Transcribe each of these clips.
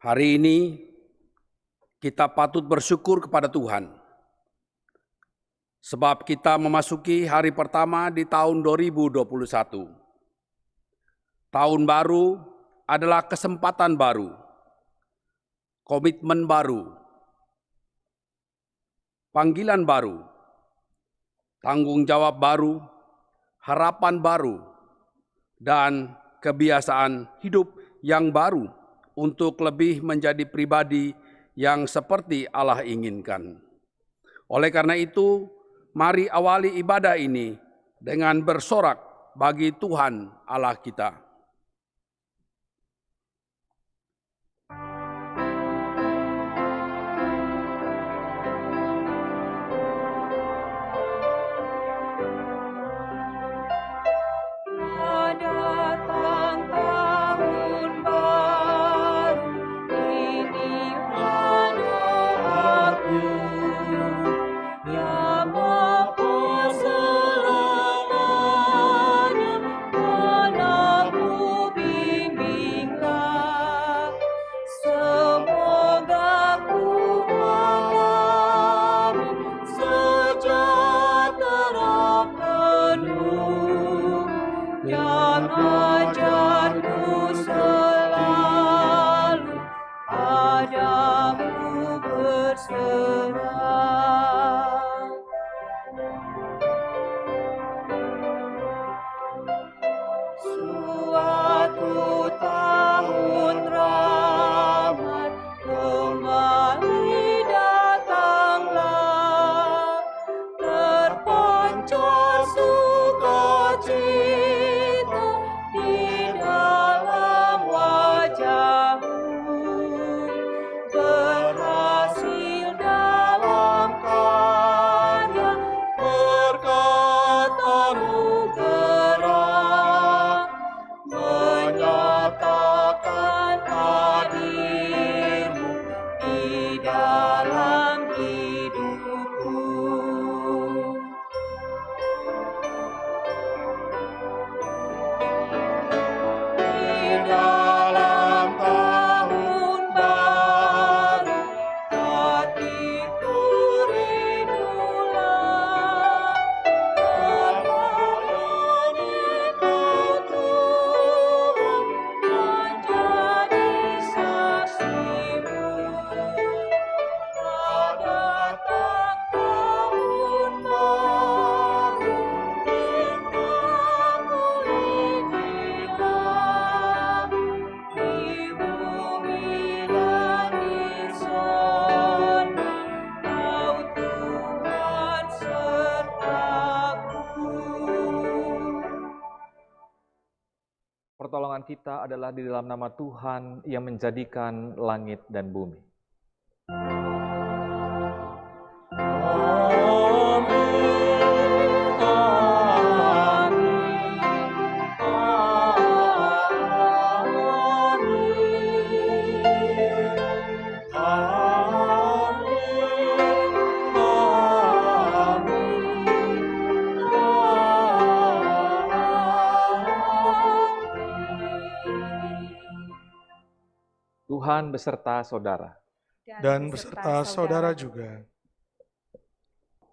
Hari ini kita patut bersyukur kepada Tuhan, sebab kita memasuki hari pertama di tahun 2021. Tahun baru adalah kesempatan baru, komitmen baru, panggilan baru, tanggung jawab baru, harapan baru, dan kebiasaan hidup yang baru untuk lebih menjadi pribadi yang seperti Allah inginkan. Oleh karena itu, mari awali ibadah ini dengan bersorak bagi Tuhan Allah kita. Datang tahun baru, inilah doaku, ya Bapa selamanya, anakku bimbinglah, semoga ku alami sejahtera penuh. Dan ajarku selalu padamu berserah. Suatu tahun rahmat kembali datanglah, terpancar sukacita di dalam wajahmu, berhasil dalam karya perkataanmu gerak, menyatakan hadirmu di dalam hidupku. Di dalam tahun baru, hatiku rindulah melayani Kau Tuhan, menjadi saksimu. Datang tahun baru, bintangku inilah, di bumi dan di sana, Kau Tuhan sertaku. Pertolongan kita adalah di dalam nama Tuhan yang menjadikan langit dan bumi. Tuhan beserta saudara. Dan beserta saudara juga.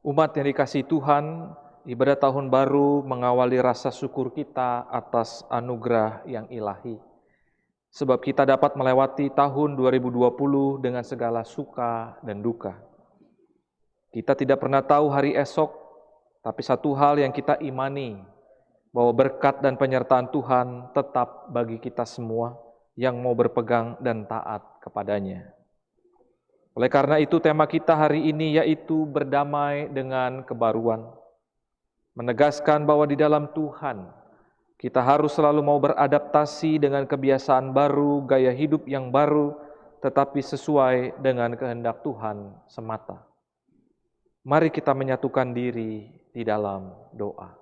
Umat yang dikasihi Tuhan, ibadah tahun baru mengawali rasa syukur kita atas anugerah yang ilahi. Sebab kita dapat melewati tahun 2020 dengan segala suka dan duka. Kita tidak pernah tahu hari esok, tapi satu hal yang kita imani, bahwa berkat dan penyertaan Tuhan tetap bagi kita semua yang mau berpegang dan taat kepadanya. Oleh karena itu tema kita hari ini yaitu berdamai dengan kebaruan. Menegaskan bahwa di dalam Tuhan kita harus selalu mau beradaptasi dengan kebiasaan baru, gaya hidup yang baru, tetapi sesuai dengan kehendak Tuhan semata. Mari kita menyatukan diri di dalam doa.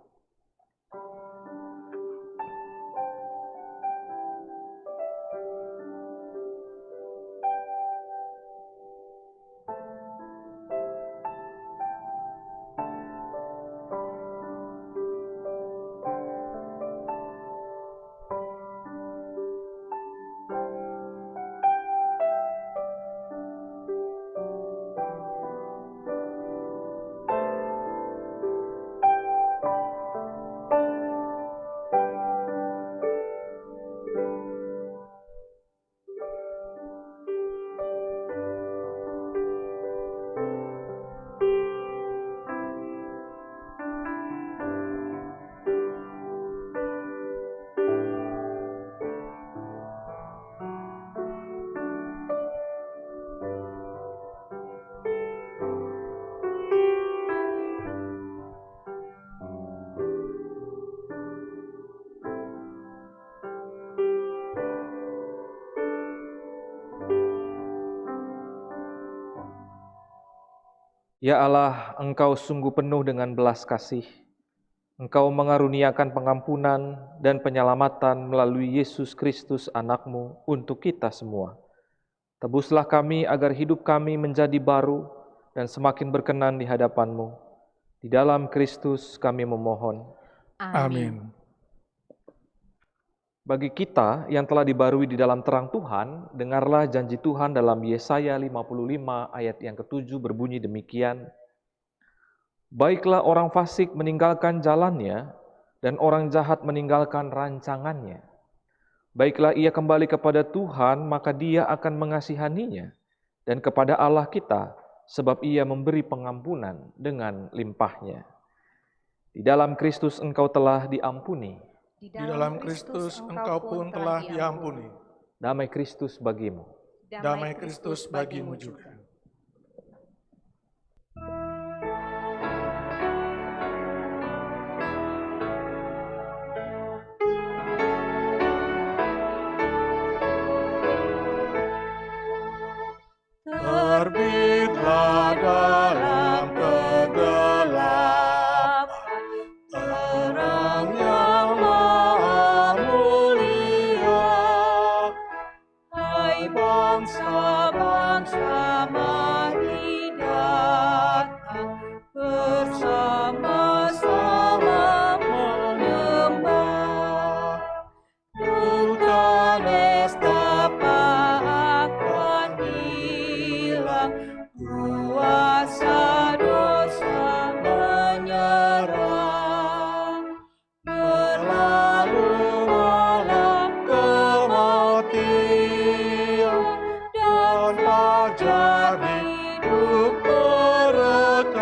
Ya Allah, Engkau sungguh penuh dengan belas kasih. Engkau mengaruniakan pengampunan dan penyelamatan melalui Yesus Kristus anakmu untuk kita semua. Tebuslah kami agar hidup kami menjadi baru dan semakin berkenan di hadapan-Mu. Di dalam Kristus kami memohon. Amin. Bagi kita yang telah dibarui di dalam terang Tuhan, dengarlah janji Tuhan dalam Yesaya 55 ayat yang ke-7 berbunyi demikian. Baiklah orang fasik meninggalkan jalannya, dan orang jahat meninggalkan rancangannya. Baiklah ia kembali kepada Tuhan, maka Dia akan mengasihaninya, dan kepada Allah kita, sebab Ia memberi pengampunan dengan limpahnya. Di dalam Kristus engkau telah diampuni. Di dalam Kristus engkau pun telah diampuni. Damai Kristus bagimu. Damai Kristus bagimu juga. Terbitlah dalam kegelapan terang yang maha mulia. Hai bangsa-bangsa, mari datang bersama-sama menyembah. Duka nestapa akan hilang, kuasa dosa menyerah. Berlalu malam kematian dan fajar hidup merekah.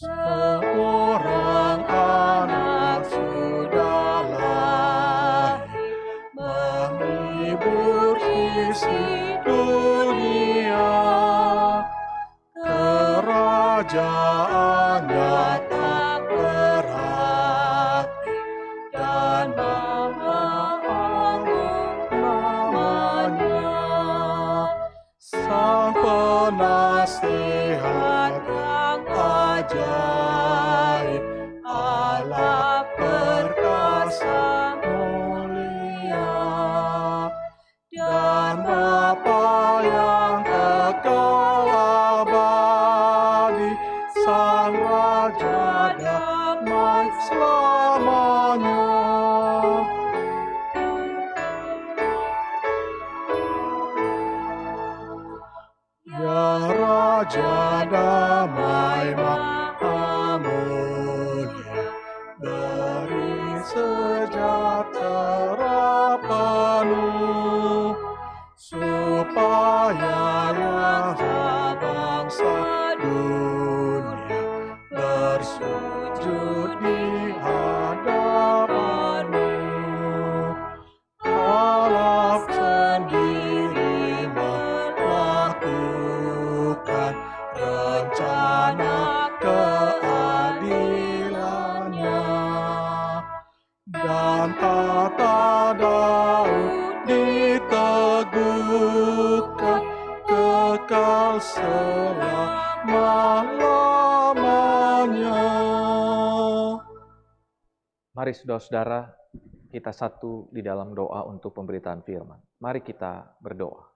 Seorang anak sudah lahir, menghibur isi dunia. Kerajaannya tak berhati dan maha agung namanya. Sang penasihat yang ajaib, Allah perkasa mulia, dan Bapa yang kekal abadi, Sang Raja damai selamanya. Ya Raja damai maha mulia, beri sejahtera penuh, supaya bangsa dunia bersujud di hadapan-Mu. Allah sendiri melakukan rencana keadilannya, dan tata Daud diteguhkan kekal selama-lamanya. Mari saudara-saudara, kita satu di dalam doa untuk pemberitaan firman. Mari kita berdoa.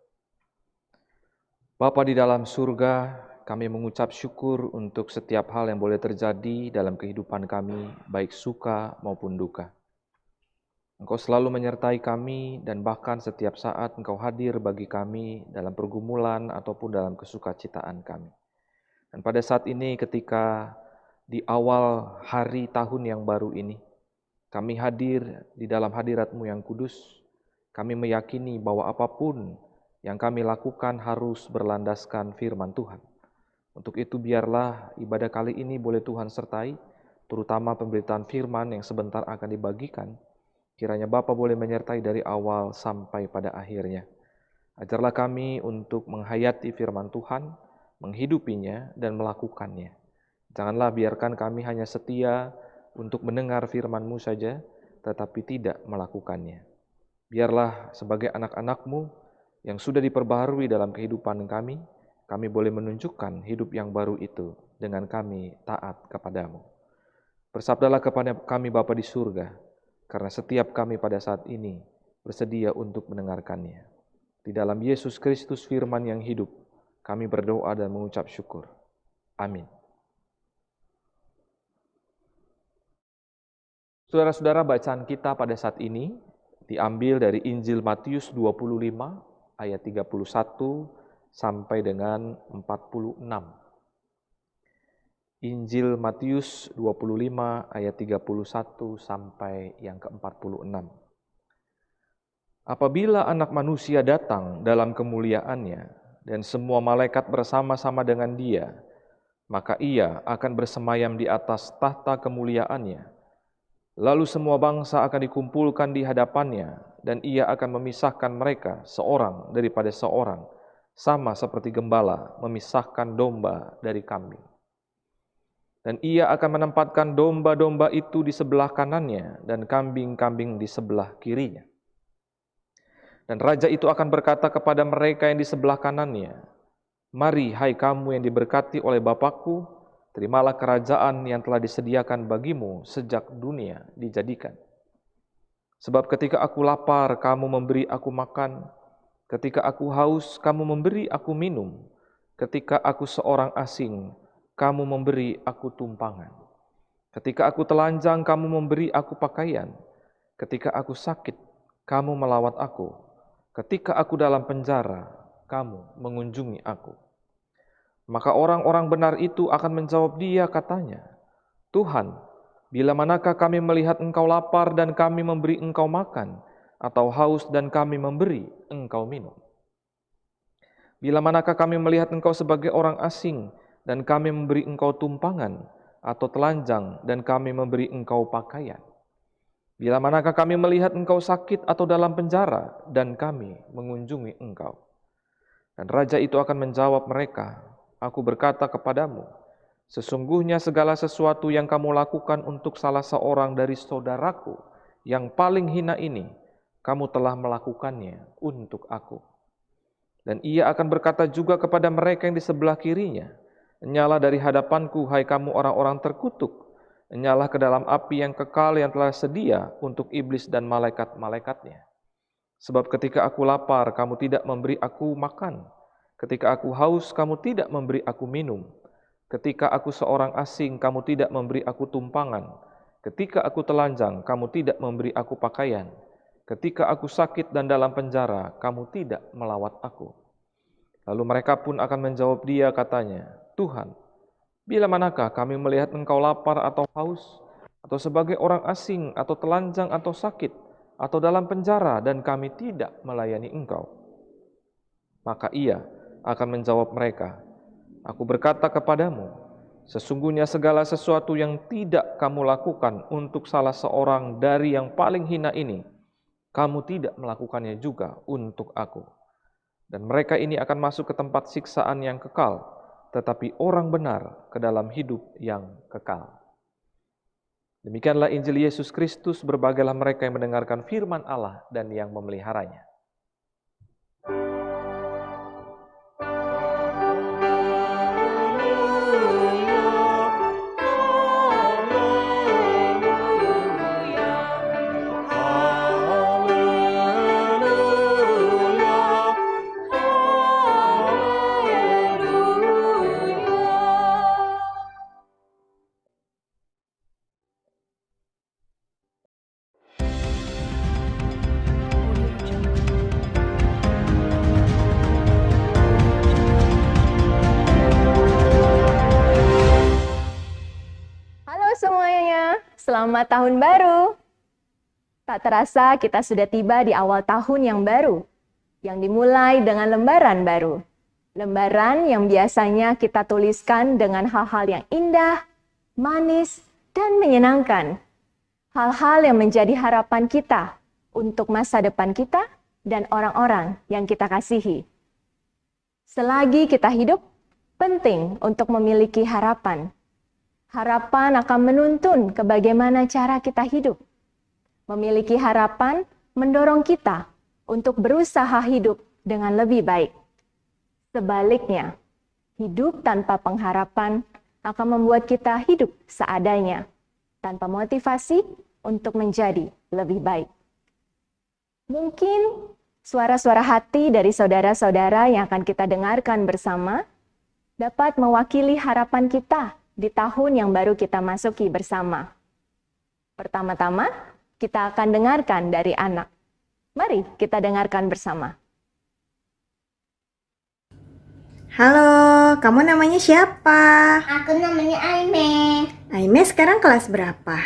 Bapa di dalam surga, kami mengucap syukur untuk setiap hal yang boleh terjadi dalam kehidupan kami, baik suka maupun duka. Engkau selalu menyertai kami dan bahkan setiap saat Engkau hadir bagi kami dalam pergumulan ataupun dalam kesukacitaan kami. Dan pada saat ini ketika di awal hari tahun yang baru ini, kami hadir di dalam hadirat-Mu yang kudus, kami meyakini bahwa apapun yang kami lakukan harus berlandaskan firman Tuhan. Untuk itu biarlah ibadah kali ini boleh Tuhan sertai, terutama pemberitaan firman yang sebentar akan dibagikan. Kiranya Bapa boleh menyertai dari awal sampai pada akhirnya. Ajarlah kami untuk menghayati firman Tuhan, menghidupinya dan melakukannya. Janganlah biarkan kami hanya setia untuk mendengar firman-Mu saja, tetapi tidak melakukannya. Biarlah sebagai anak-anak-Mu yang sudah diperbaharui dalam kehidupan kami boleh menunjukkan hidup yang baru itu dengan kami taat kepadamu. Bersabdalah kepada kami Bapa di surga, karena setiap kami pada saat ini bersedia untuk mendengarkannya. Di dalam Yesus Kristus firman yang hidup, kami berdoa dan mengucap syukur. Amin. Saudara-saudara, bacaan kita pada saat ini diambil dari Injil Matius 25 ayat 31 sampai dengan 46. Injil Matius 25 ayat 31 sampai yang ke-46. Apabila Anak Manusia datang dalam kemuliaannya dan semua malaikat bersama-sama dengan Dia, maka Ia akan bersemayam di atas tahta kemuliaannya. Lalu semua bangsa akan dikumpulkan di hadapannya, dan Ia akan memisahkan mereka seorang daripada seorang, sama seperti gembala memisahkan domba dari kambing. Dan Ia akan menempatkan domba-domba itu di sebelah kanannya, dan kambing-kambing di sebelah kirinya. Dan Raja itu akan berkata kepada mereka yang di sebelah kanannya, "Mari, hai kamu yang diberkati oleh Bapa-Ku, terimalah kerajaan yang telah disediakan bagimu sejak dunia dijadikan. Sebab ketika aku lapar, kamu memberi aku makan. Ketika aku haus, kamu memberi aku minum. Ketika aku seorang asing, kamu memberi aku tumpangan. Ketika aku telanjang, kamu memberi aku pakaian. Ketika aku sakit, kamu melawat aku. Ketika aku dalam penjara, kamu mengunjungi aku." Maka orang-orang benar itu akan menjawab Dia, katanya, "Tuhan, bila manakah kami melihat Engkau lapar dan kami memberi Engkau makan, atau haus dan kami memberi Engkau minum? Bila manakah kami melihat Engkau sebagai orang asing dan kami memberi Engkau tumpangan, atau telanjang dan kami memberi Engkau pakaian? Bila manakah kami melihat Engkau sakit atau dalam penjara dan kami mengunjungi Engkau?" Dan Raja itu akan menjawab mereka, "Aku berkata kepadamu, sesungguhnya segala sesuatu yang kamu lakukan untuk salah seorang dari saudaraku yang paling hina ini, kamu telah melakukannya untuk aku." Dan Ia akan berkata juga kepada mereka yang di sebelah kirinya, "Enyalah dari hadapanku, hai kamu orang-orang terkutuk, enyalah ke dalam api yang kekal yang telah sedia untuk iblis dan malaikat-malaikatnya. Sebab ketika aku lapar, kamu tidak memberi aku makan. Ketika aku haus, kamu tidak memberi aku minum. Ketika aku seorang asing, kamu tidak memberi aku tumpangan. Ketika aku telanjang, kamu tidak memberi aku pakaian. Ketika aku sakit dan dalam penjara, kamu tidak melawat aku." Lalu mereka pun akan menjawab Dia, katanya, "Tuhan, bila manakah kami melihat Engkau lapar atau haus, atau sebagai orang asing, atau telanjang, atau sakit, atau dalam penjara, dan kami tidak melayani Engkau?" Maka Ia akan menjawab mereka, "Aku berkata kepadamu, sesungguhnya segala sesuatu yang tidak kamu lakukan untuk salah seorang dari yang paling hina ini, kamu tidak melakukannya juga untuk aku." Dan mereka ini akan masuk ke tempat siksaan yang kekal, tetapi orang benar ke dalam hidup yang kekal. Demikianlah Injil Yesus Kristus. Berbahagialah mereka yang mendengarkan firman Allah dan yang memeliharanya. Halo semuanya, selamat tahun baru. Tak terasa kita sudah tiba di awal tahun yang baru, yang dimulai dengan lembaran baru. Lembaran yang biasanya kita tuliskan dengan hal-hal yang indah, manis, dan menyenangkan. Hal-hal yang menjadi harapan kita untuk masa depan kita dan orang-orang yang kita kasihi. Selagi kita hidup, penting untuk memiliki harapan. Harapan akan menuntun ke bagaimana cara kita hidup. Memiliki harapan mendorong kita untuk berusaha hidup dengan lebih baik. Sebaliknya, hidup tanpa pengharapan akan membuat kita hidup seadanya, tanpa motivasi untuk menjadi lebih baik. Mungkin suara-suara hati dari saudara-saudara yang akan kita dengarkan bersama dapat mewakili harapan kita di tahun yang baru kita masuki bersama. Pertama-tama, kita akan dengarkan dari anak. Mari kita dengarkan bersama. Halo, kamu namanya siapa? Aku namanya Aime. Aime sekarang kelas berapa?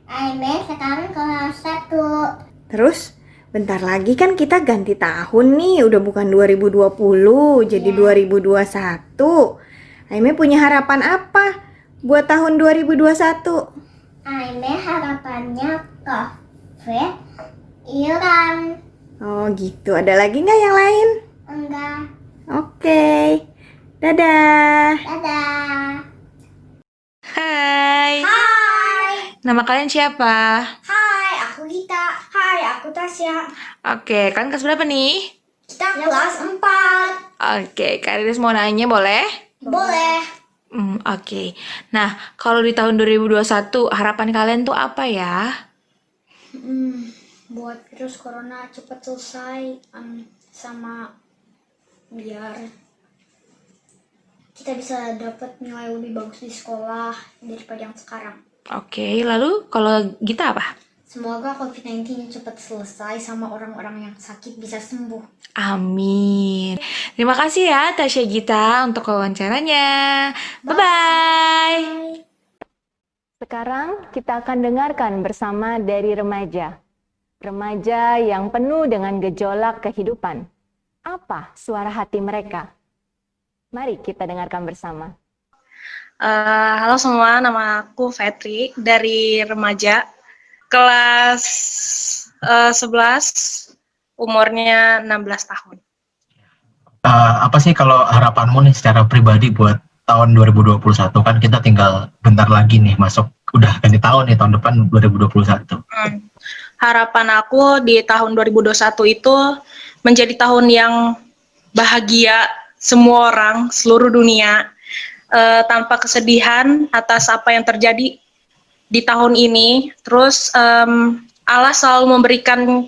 Aime sekarang kelas 1. Terus, bentar lagi kan kita ganti tahun nih, udah bukan 2020, jadi 2021. Aime punya harapan apa buat tahun 2021? Aime harapannya COVID hilang. Oh gitu, ada lagi nggak yang lain? Enggak. Oke, dadah. Dadah. Hai, Hai. nama kalian siapa? Hai, aku Gita. Hai, aku Tasya. Oke, kalian kelas berapa nih? Kita kelas 4. Oke, Kak Riris mau nanya boleh? Boleh. Oke. Nah, kalau di tahun 2021 harapan kalian tuh apa ya? Buat virus corona cepat selesai, sama biar kita bisa dapat nilai lebih bagus di sekolah daripada yang sekarang. Oke, lalu kalau Gita apa? Semoga COVID-19 cepat selesai sama orang-orang yang sakit bisa sembuh. Amin. Terima kasih ya Tasya Gita untuk wawancaranya. Bye-bye. Sekarang kita akan dengarkan bersama dari remaja. Remaja yang penuh dengan gejolak kehidupan. Apa suara hati mereka? Mari kita dengarkan bersama. Halo semua, nama aku Fetri dari remaja kelas 11, umurnya 16 tahun. Apa sih kalau harapanmu nih secara pribadi buat tahun 2021? Kan kita tinggal bentar lagi nih masuk, udah ganti tahun nih, tahun depan 2021. Harapan aku di tahun 2021 itu menjadi tahun yang bahagia semua orang, seluruh dunia, tanpa kesedihan atas apa yang terjadi di tahun ini. Terus Allah selalu memberikan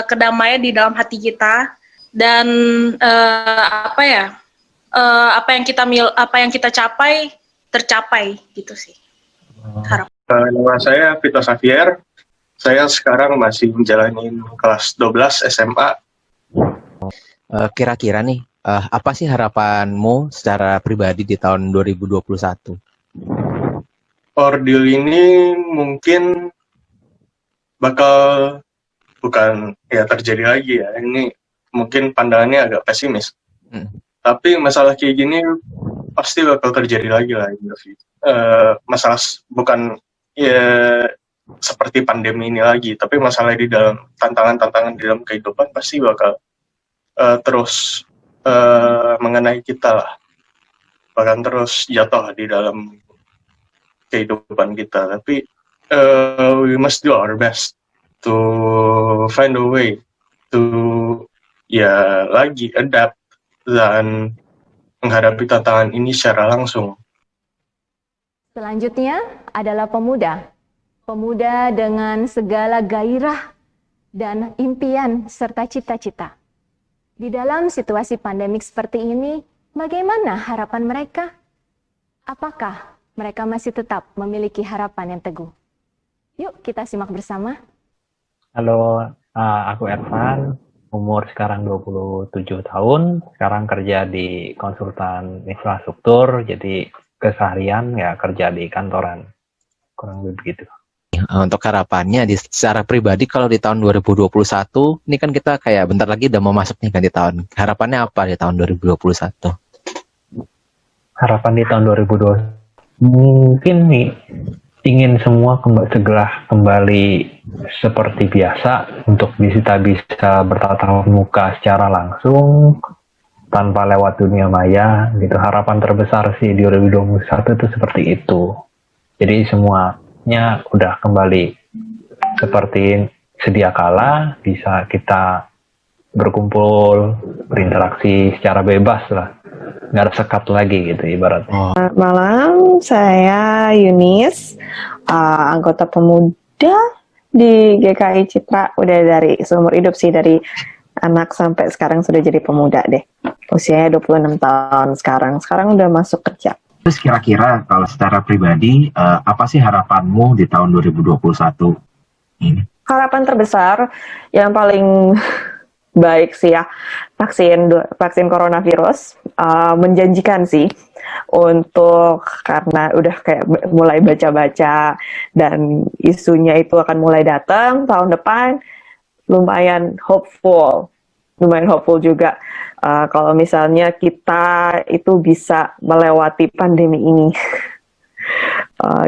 kedamaian di dalam hati kita, dan apa yang kita capai tercapai gitu sih. Harap. Nama saya Vito Xavier. Saya sekarang masih menjalani kelas 12 SMA. Kira-kira nih, apa sih harapanmu secara pribadi di tahun 2021? Ordeal ini mungkin bakal bukan ya terjadi lagi ya. Ini mungkin pandangannya agak pesimis. Tapi masalah kayak gini pasti bakal terjadi lagi lah. Masalah bukan ya seperti pandemi ini lagi, tapi masalah di dalam tantangan-tantangan di dalam kehidupan pasti bakal terus mengenai kita lah, bahkan terus jatuh di dalam kehidupan kita. Tapi we must do our best to find a way to adapt dan menghadapi tantangan ini secara langsung. Selanjutnya adalah pemuda. Pemuda dengan segala gairah dan impian serta cita-cita. Di dalam situasi pandemik seperti ini, bagaimana harapan mereka? Apakah mereka masih tetap memiliki harapan yang teguh? Yuk kita simak bersama. Halo, aku Ervan, umur sekarang 27 tahun, sekarang kerja di konsultan infrastruktur, jadi keseharian ya kerja di kantoran, kurang lebih begitu. Untuk harapannya secara pribadi kalau di tahun 2021, ini kan kita kayak bentar lagi udah mau masuk nih ganti tahun. Harapannya apa di tahun 2021? Harapan di tahun 2020 mungkin nih ingin semua segera kembali seperti biasa untuk bisa bertatap muka secara langsung tanpa lewat dunia maya gitu. Harapan terbesar sih di 2021 itu seperti itu. Jadi semuanya udah kembali seperti sedia kala bisa kita berkumpul, berinteraksi secara bebas lah, nggak ada sekat lagi gitu ibaratnya. Selamat malam, saya Yunis, anggota pemuda di GKI Citra, udah dari seumur hidup sih, dari anak sampai sekarang sudah jadi pemuda deh. Usianya 26 tahun sekarang udah masuk kerja. Terus kira-kira kalau secara pribadi, apa sih harapanmu di tahun 2021 ini? Harapan terbesar yang paling baik sih ya, vaksin coronavirus, menjanjikan sih untuk, karena udah kayak mulai baca-baca dan isunya itu akan mulai datang tahun depan, lumayan hopeful juga kalau misalnya kita itu bisa melewati pandemi ini.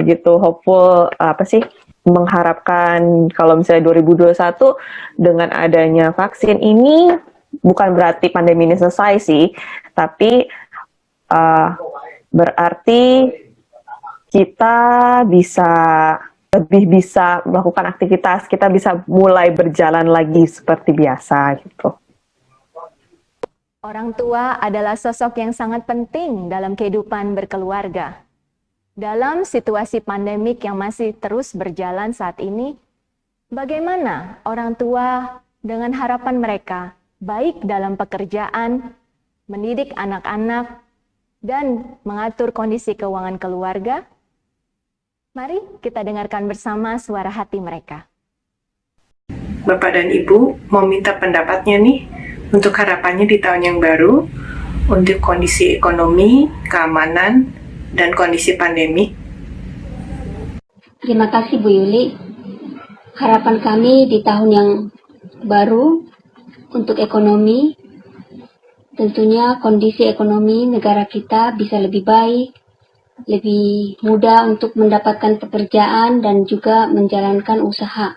Gitu, hopeful, mengharapkan kalau misalnya 2021 dengan adanya vaksin ini bukan berarti pandemi ini selesai sih, tapi berarti kita lebih bisa melakukan aktivitas, kita bisa mulai berjalan lagi seperti biasa gitu. Orang tua adalah sosok yang sangat penting dalam kehidupan berkeluarga. Dalam situasi pandemik yang masih terus berjalan saat ini, bagaimana orang tua dengan harapan mereka, baik dalam pekerjaan, mendidik anak-anak, dan mengatur kondisi keuangan keluarga? Mari kita dengarkan bersama suara hati mereka. Bapak dan Ibu mau minta pendapatnya nih untuk harapannya di tahun yang baru, untuk kondisi ekonomi, keamanan, dan kondisi pandemi. Terima kasih Bu Yuli. Harapan kami di tahun yang baru untuk ekonomi, tentunya kondisi ekonomi negara kita bisa lebih baik, lebih mudah untuk mendapatkan pekerjaan dan juga menjalankan usaha.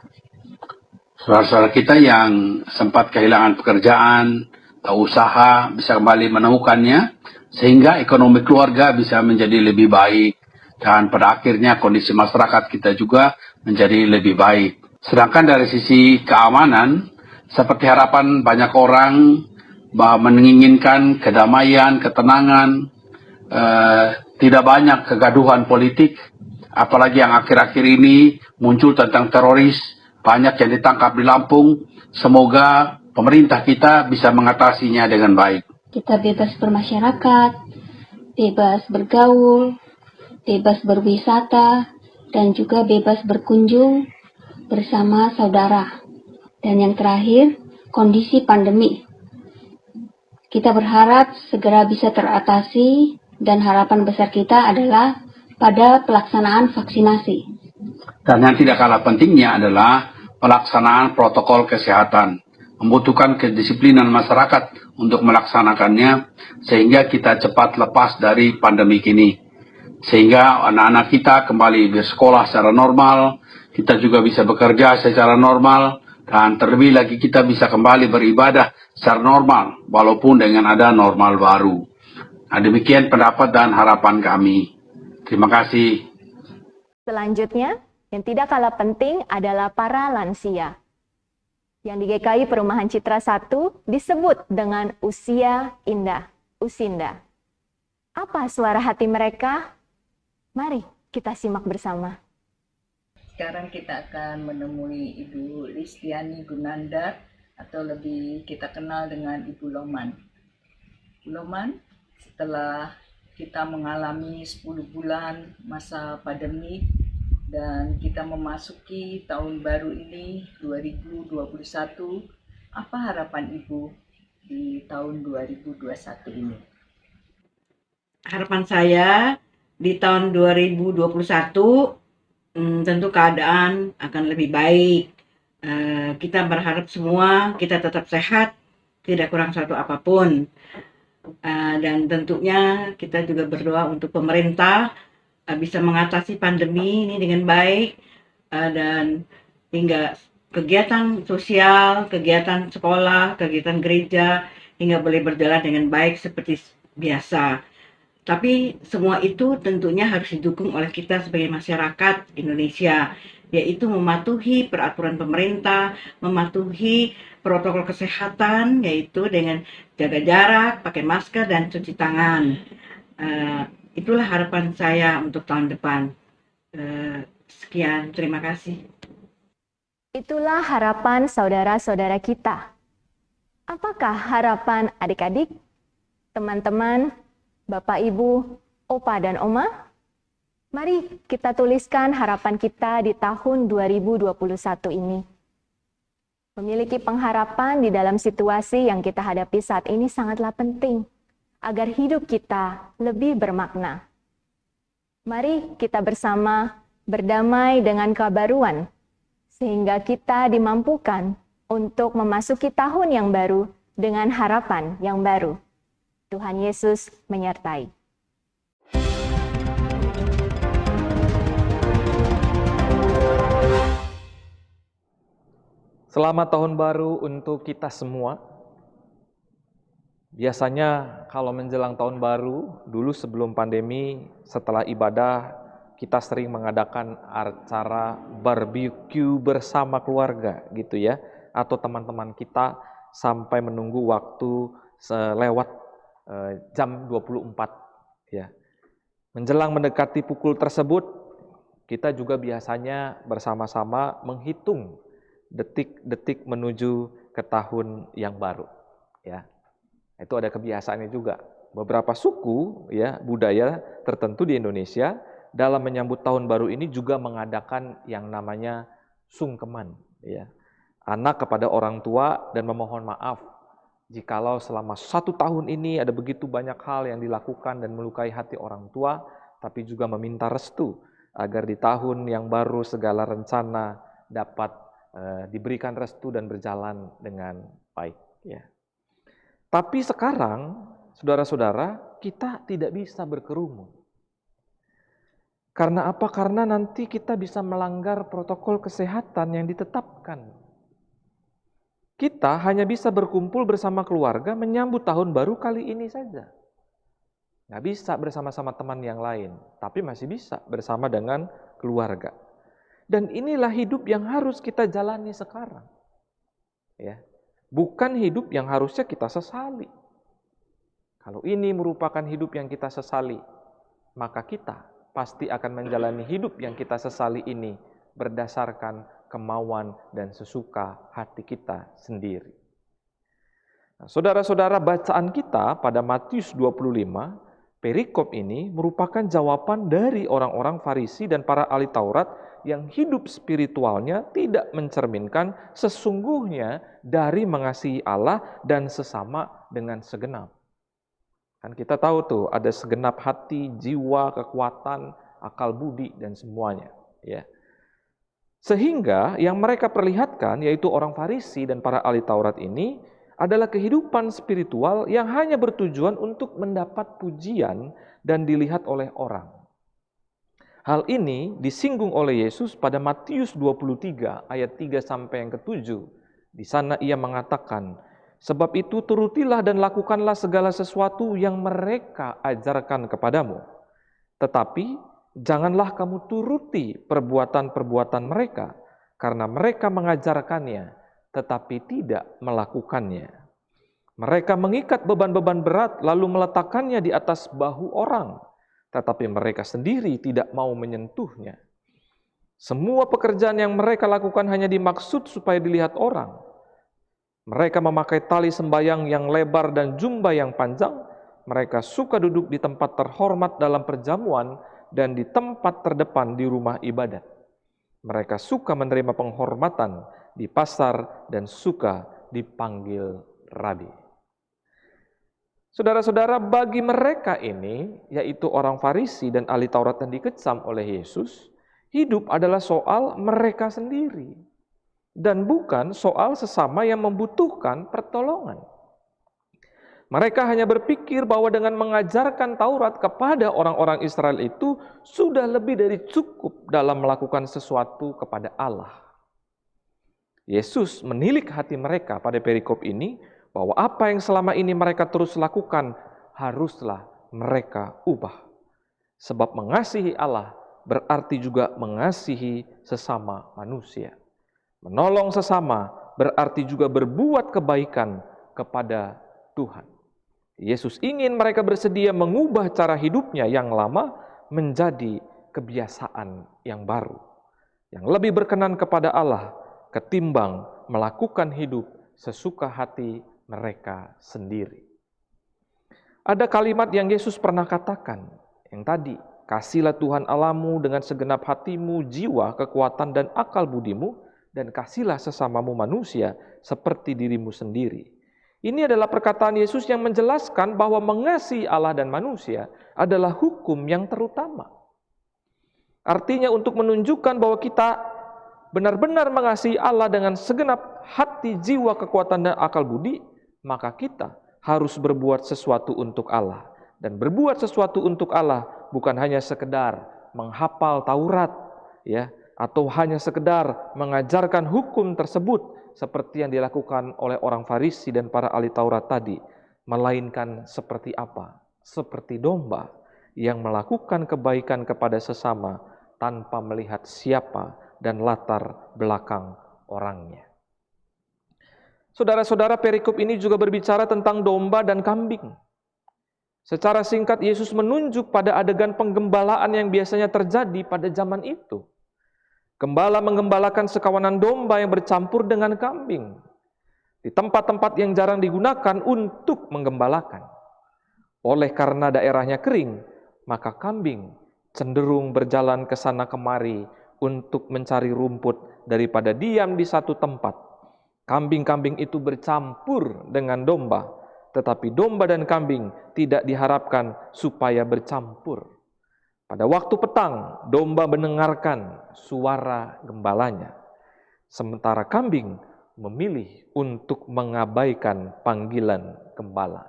Saudara-saudara kita yang sempat kehilangan pekerjaan atau usaha bisa kembali menemukannya, sehingga ekonomi keluarga bisa menjadi lebih baik, dan pada akhirnya kondisi masyarakat kita juga menjadi lebih baik. Sedangkan dari sisi keamanan, seperti harapan banyak orang menginginkan kedamaian, ketenangan, tidak banyak kegaduhan politik, apalagi yang akhir-akhir ini muncul tentang teroris, banyak yang ditangkap di Lampung. Semoga pemerintah kita bisa mengatasinya dengan baik. Kita bebas bermasyarakat, bebas bergaul, bebas berwisata, dan juga bebas berkunjung bersama saudara. Dan yang terakhir, kondisi pandemi. Kita berharap segera bisa teratasi, dan harapan besar kita adalah pada pelaksanaan vaksinasi. Dan yang tidak kalah pentingnya adalah pelaksanaan protokol kesehatan. Membutuhkan kedisiplinan masyarakat untuk melaksanakannya, sehingga kita cepat lepas dari pandemi ini. Sehingga anak-anak kita kembali bersekolah secara normal, kita juga bisa bekerja secara normal, dan terlebih lagi kita bisa kembali beribadah secara normal, walaupun dengan ada normal baru. Nah, demikian pendapat dan harapan kami. Terima kasih. Selanjutnya, yang tidak kalah penting adalah para lansia. Yang di GKI Perumahan Citra 1 disebut dengan usia indah, usinda. Apa suara hati mereka? Mari kita simak bersama. Sekarang kita akan menemui Ibu Listiani Gunandar, atau lebih kita kenal dengan Ibu Loman. Ibu Loman, setelah kita mengalami 10 bulan masa pandemi, dan kita memasuki tahun baru ini 2021, apa harapan Ibu di tahun 2021 ini? Harapan saya di tahun 2021 tentu keadaan akan lebih baik. Kita berharap semua kita tetap sehat, tidak kurang satu apapun. Dan tentunya kita juga berdoa untuk pemerintah bisa mengatasi pandemi ini dengan baik, dan hingga kegiatan sosial, kegiatan sekolah, kegiatan gereja hingga boleh berjalan dengan baik seperti biasa. Tapi semua itu tentunya harus didukung oleh kita sebagai masyarakat Indonesia, yaitu mematuhi peraturan pemerintah, mematuhi protokol kesehatan, yaitu dengan jaga jarak, pakai masker, dan cuci tangan. Itulah harapan saya untuk tahun depan. Sekian, terima kasih. Itulah harapan saudara-saudara kita. Apakah harapan adik-adik, teman-teman, Bapak, Ibu, Opa, dan Oma? Mari kita tuliskan harapan kita di tahun 2021 ini. Memiliki pengharapan di dalam situasi yang kita hadapi saat ini sangatlah penting agar hidup kita lebih bermakna. Mari kita bersama berdamai dengan kebaruan sehingga kita dimampukan untuk memasuki tahun yang baru dengan harapan yang baru. Tuhan Yesus menyertai. Selamat tahun baru untuk kita semua. Biasanya kalau menjelang tahun baru, dulu sebelum pandemi, setelah ibadah, kita sering mengadakan acara barbecue bersama keluarga gitu ya. Atau teman-teman kita sampai menunggu waktu lewat jam 24 ya. Menjelang mendekati pukul tersebut, kita juga biasanya bersama-sama menghitung detik-detik menuju ke tahun yang baru ya. Itu ada kebiasaannya juga. Beberapa suku ya, budaya tertentu di Indonesia dalam menyambut tahun baru ini juga mengadakan yang namanya sungkeman ya. Anak kepada orang tua dan memohon maaf jikalau selama 1 tahun ini ada begitu banyak hal yang dilakukan dan melukai hati orang tua, tapi juga meminta restu agar di tahun yang baru segala rencana dapat diberikan restu dan berjalan dengan baik ya. Tapi sekarang saudara-saudara, kita tidak bisa berkerumun. Karena apa? Karena nanti kita bisa melanggar protokol kesehatan yang ditetapkan. Kita hanya bisa berkumpul bersama keluarga menyambut tahun baru kali ini saja. Nggak bisa bersama-sama teman yang lain, tapi masih bisa bersama dengan keluarga. Dan inilah hidup yang harus kita jalani sekarang. Ya. Bukan hidup yang harusnya kita sesali. Kalau ini merupakan hidup yang kita sesali, maka kita pasti akan menjalani hidup yang kita sesali ini berdasarkan kemauan dan sesuka hati kita sendiri. Nah, saudara-saudara, bacaan kita pada Matius 25, perikop ini merupakan jawaban dari orang-orang Farisi dan para ahli Taurat yang hidup spiritualnya tidak mencerminkan sesungguhnya dari mengasihi Allah dan sesama dengan segenap. Kan kita tahu tuh ada segenap hati, jiwa, kekuatan, akal budi dan semuanya, ya. Sehingga yang mereka perlihatkan yaitu orang Farisi dan para ahli Taurat ini adalah kehidupan spiritual yang hanya bertujuan untuk mendapat pujian dan dilihat oleh orang. Hal ini disinggung oleh Yesus pada Matius 23 ayat 3 sampai yang ke-7. Di sana ia mengatakan, sebab itu turutilah dan lakukanlah segala sesuatu yang mereka ajarkan kepadamu. Tetapi janganlah kamu turuti perbuatan-perbuatan mereka, karena mereka mengajarkannya, tetapi tidak melakukannya. Mereka mengikat beban-beban berat lalu meletakkannya di atas bahu orang, tetapi mereka sendiri tidak mau menyentuhnya. Semua pekerjaan yang mereka lakukan hanya dimaksud supaya dilihat orang. Mereka memakai tali sembayang yang lebar dan jubah yang panjang. Mereka suka duduk di tempat terhormat dalam perjamuan dan di tempat terdepan di rumah ibadat. Mereka suka menerima penghormatan di pasar dan suka dipanggil rabi. Saudara-saudara, bagi mereka ini, yaitu orang Farisi dan ahli Taurat yang dikecam oleh Yesus, hidup adalah soal mereka sendiri dan bukan soal sesama yang membutuhkan pertolongan. Mereka hanya berpikir bahwa dengan mengajarkan Taurat kepada orang-orang Israel itu sudah lebih dari cukup dalam melakukan sesuatu kepada Allah. Yesus menilik hati mereka pada perikop ini bahwa apa yang selama ini mereka terus lakukan haruslah mereka ubah. Sebab mengasihi Allah berarti juga mengasihi sesama manusia. Menolong sesama berarti juga berbuat kebaikan kepada Tuhan. Yesus ingin mereka bersedia mengubah cara hidupnya yang lama menjadi kebiasaan yang baru, yang lebih berkenan kepada Allah ketimbang melakukan hidup sesuka hati mereka sendiri. Ada kalimat yang Yesus pernah katakan, yang tadi, kasihlah Tuhan Allahmu dengan segenap hatimu, jiwa, kekuatan, dan akal budimu, dan kasihlah sesamamu manusia seperti dirimu sendiri. Ini adalah perkataan Yesus yang menjelaskan bahwa mengasihi Allah dan manusia adalah hukum yang terutama. Artinya untuk menunjukkan bahwa kita benar-benar mengasihi Allah dengan segenap hati, jiwa, kekuatan, dan akal budi, maka kita harus berbuat sesuatu untuk Allah. Dan berbuat sesuatu untuk Allah bukan hanya sekedar menghafal Taurat, ya, atau hanya sekedar mengajarkan hukum tersebut seperti yang dilakukan oleh orang Farisi dan para ahli Taurat tadi, melainkan seperti apa? Seperti domba yang melakukan kebaikan kepada sesama tanpa melihat siapa dan latar belakang orangnya. Saudara-saudara, perikop ini juga berbicara tentang domba dan kambing. Secara singkat, Yesus menunjuk pada adegan penggembalaan yang biasanya terjadi pada zaman itu. Gembala menggembalakan sekawanan domba yang bercampur dengan kambing di tempat-tempat yang jarang digunakan untuk menggembalakan. Oleh karena daerahnya kering, maka kambing cenderung berjalan ke sana kemari untuk mencari rumput daripada diam di satu tempat. Kambing-kambing itu bercampur dengan domba, tetapi domba dan kambing tidak diharapkan supaya bercampur. Pada waktu petang, domba mendengarkan suara gembalanya, sementara kambing memilih untuk mengabaikan panggilan gembala.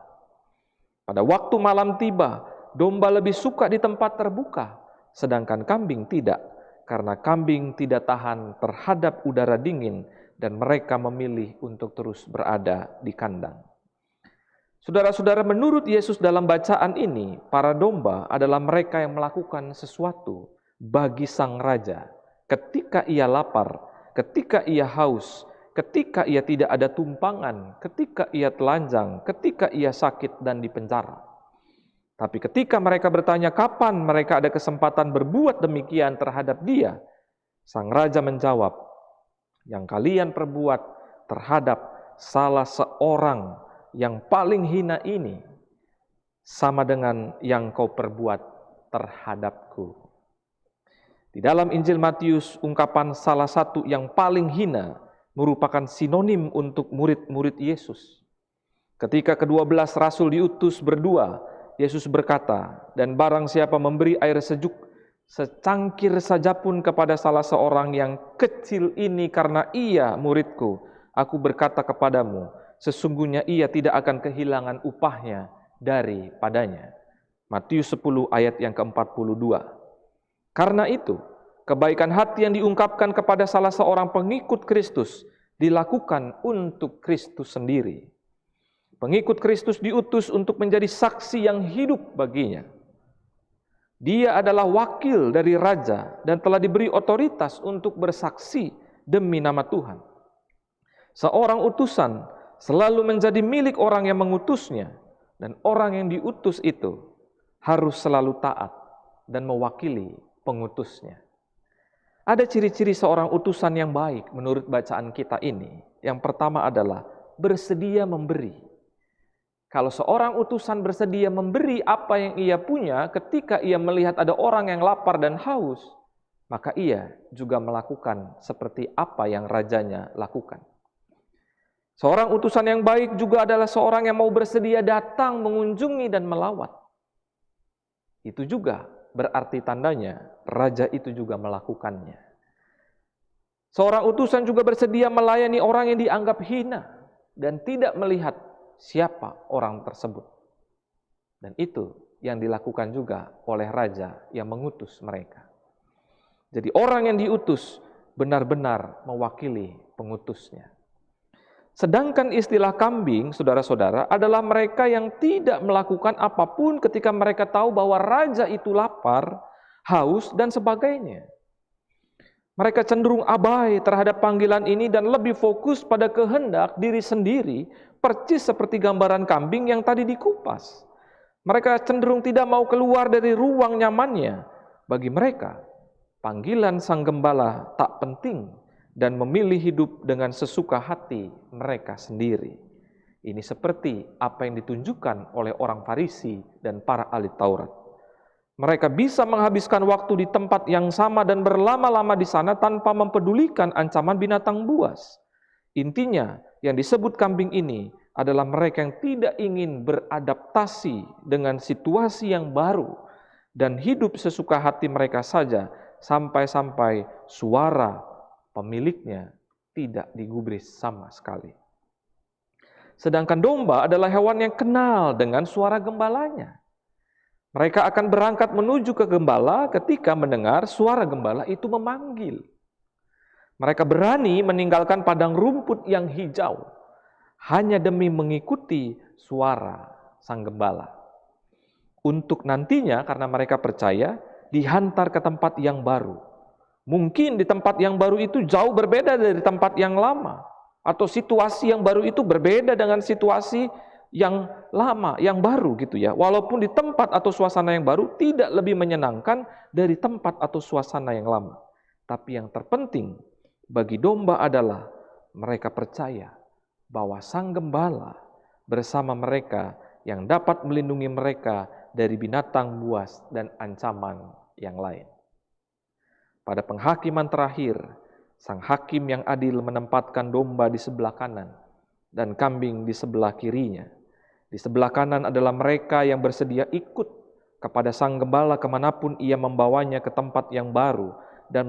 Pada waktu malam tiba, domba lebih suka di tempat terbuka, sedangkan kambing tidak, karena kambing tidak tahan terhadap udara dingin dan mereka memilih untuk terus berada di kandang. Saudara-saudara, menurut Yesus dalam bacaan ini, para domba adalah mereka yang melakukan sesuatu bagi sang raja ketika ia lapar, ketika ia haus, ketika ia tidak ada tumpangan, ketika ia telanjang, ketika ia sakit dan dipenjara. Tapi ketika mereka bertanya kapan mereka ada kesempatan berbuat demikian terhadap dia, sang raja menjawab, yang kalian perbuat terhadap salah seorang yang paling hina ini sama dengan yang kau perbuat terhadapku. Di dalam Injil Matius, ungkapan salah satu yang paling hina merupakan sinonim untuk murid-murid Yesus. Ketika ke-12 rasul diutus berdua, Yesus berkata, dan barang siapa memberi air sejuk secangkir saja pun kepada salah seorang yang kecil ini karena ia muridku, aku berkata kepadamu, sesungguhnya ia tidak akan kehilangan upahnya daripadanya. Matius 10 ayat yang ke-42. Karena itu, kebaikan hati yang diungkapkan kepada salah seorang pengikut Kristus dilakukan untuk Kristus sendiri. Pengikut Kristus diutus untuk menjadi saksi yang hidup baginya. Dia adalah wakil dari raja dan telah diberi otoritas untuk bersaksi demi nama Tuhan. Seorang utusan selalu menjadi milik orang yang mengutusnya, dan orang yang diutus itu harus selalu taat dan mewakili pengutusnya. Ada ciri-ciri seorang utusan yang baik menurut bacaan kita ini. Yang pertama adalah bersedia memberi. Kalau seorang utusan bersedia memberi apa yang ia punya ketika ia melihat ada orang yang lapar dan haus, maka ia juga melakukan seperti apa yang rajanya lakukan. Seorang utusan yang baik juga adalah seorang yang mau bersedia datang mengunjungi dan melawat. Itu juga berarti tandanya raja itu juga melakukannya. Seorang utusan juga bersedia melayani orang yang dianggap hina dan tidak melihat siapa orang tersebut. Dan itu yang dilakukan juga oleh raja yang mengutus mereka. Jadi orang yang diutus benar-benar mewakili pengutusnya. Sedangkan istilah kambing, saudara-saudara, adalah mereka yang tidak melakukan apapun ketika mereka tahu bahwa raja itu lapar, haus, dan sebagainya. Mereka cenderung abai terhadap panggilan ini dan lebih fokus pada kehendak diri sendiri, percis seperti gambaran kambing yang tadi dikupas. Mereka cenderung tidak mau keluar dari ruang nyamannya. Bagi mereka, panggilan Sang Gembala tak penting dan memilih hidup dengan sesuka hati mereka sendiri. Ini seperti apa yang ditunjukkan oleh orang Farisi dan para ahli Taurat. Mereka bisa menghabiskan waktu di tempat yang sama dan berlama-lama di sana tanpa mempedulikan ancaman binatang buas. Intinya, yang disebut kambing ini adalah mereka yang tidak ingin beradaptasi dengan situasi yang baru dan hidup sesuka hati mereka saja sampai-sampai suara pemiliknya tidak digubris sama sekali. Sedangkan domba adalah hewan yang kenal dengan suara gembalanya. Mereka akan berangkat menuju ke gembala ketika mendengar suara gembala itu memanggil. Mereka berani meninggalkan padang rumput yang hijau hanya demi mengikuti suara Sang Gembala. Untuk nantinya, karena mereka percaya, dihantar ke tempat yang baru. Mungkin di tempat yang baru itu jauh berbeda dari tempat yang lama, atau situasi yang baru itu berbeda dengan situasi yang lama, yang baru gitu ya. Walaupun di tempat atau suasana yang baru tidak lebih menyenangkan dari tempat atau suasana yang lama. Tapi yang terpenting bagi domba adalah mereka percaya bahwa Sang Gembala bersama mereka yang dapat melindungi mereka dari binatang buas dan ancaman yang lain. Pada penghakiman terakhir, Sang Hakim yang adil menempatkan domba di sebelah kanan dan kambing di sebelah kirinya. Di sebelah kanan adalah mereka yang bersedia ikut kepada Sang Gembala kemanapun ia membawanya ke tempat yang baru dan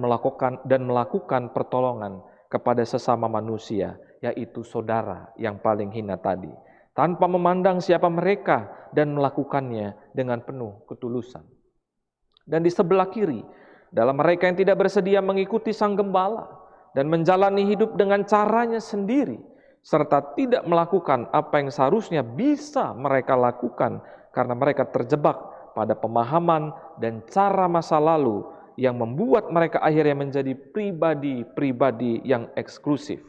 melakukan pertolongan kepada sesama manusia, yaitu saudara yang paling hina tadi, tanpa memandang siapa mereka dan melakukannya dengan penuh ketulusan. Dan di sebelah kiri, dalam mereka yang tidak bersedia mengikuti Sang Gembala dan menjalani hidup dengan caranya sendiri, serta tidak melakukan apa yang seharusnya bisa mereka lakukan karena mereka terjebak pada pemahaman dan cara masa lalu yang membuat mereka akhirnya menjadi pribadi-pribadi yang eksklusif.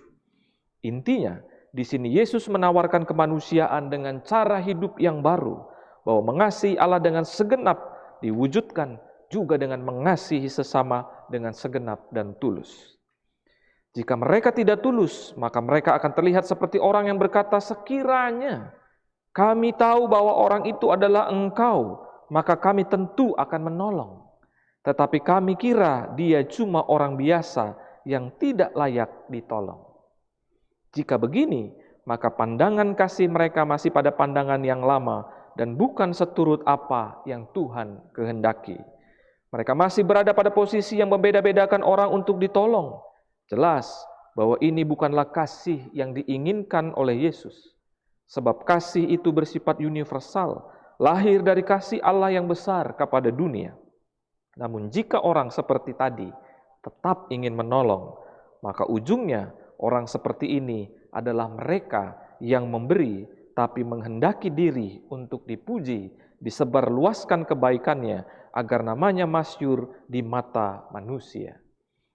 Intinya, di sini Yesus menawarkan kemanusiaan dengan cara hidup yang baru, bahwa mengasihi Allah dengan segenap diwujudkan juga dengan mengasihi sesama dengan segenap dan tulus. Jika mereka tidak tulus, maka mereka akan terlihat seperti orang yang berkata, sekiranya kami tahu bahwa orang itu adalah Engkau, maka kami tentu akan menolong. Tetapi kami kira dia cuma orang biasa yang tidak layak ditolong. Jika begini, maka pandangan kasih mereka masih pada pandangan yang lama dan bukan seturut apa yang Tuhan kehendaki. Mereka masih berada pada posisi yang membeda-bedakan orang untuk ditolong. Jelas bahwa ini bukanlah kasih yang diinginkan oleh Yesus. Sebab kasih itu bersifat universal, lahir dari kasih Allah yang besar kepada dunia. Namun jika orang seperti tadi tetap ingin menolong, maka ujungnya orang seperti ini adalah mereka yang memberi tapi menghendaki diri untuk dipuji, disebarluaskan kebaikannya agar namanya masyhur di mata manusia.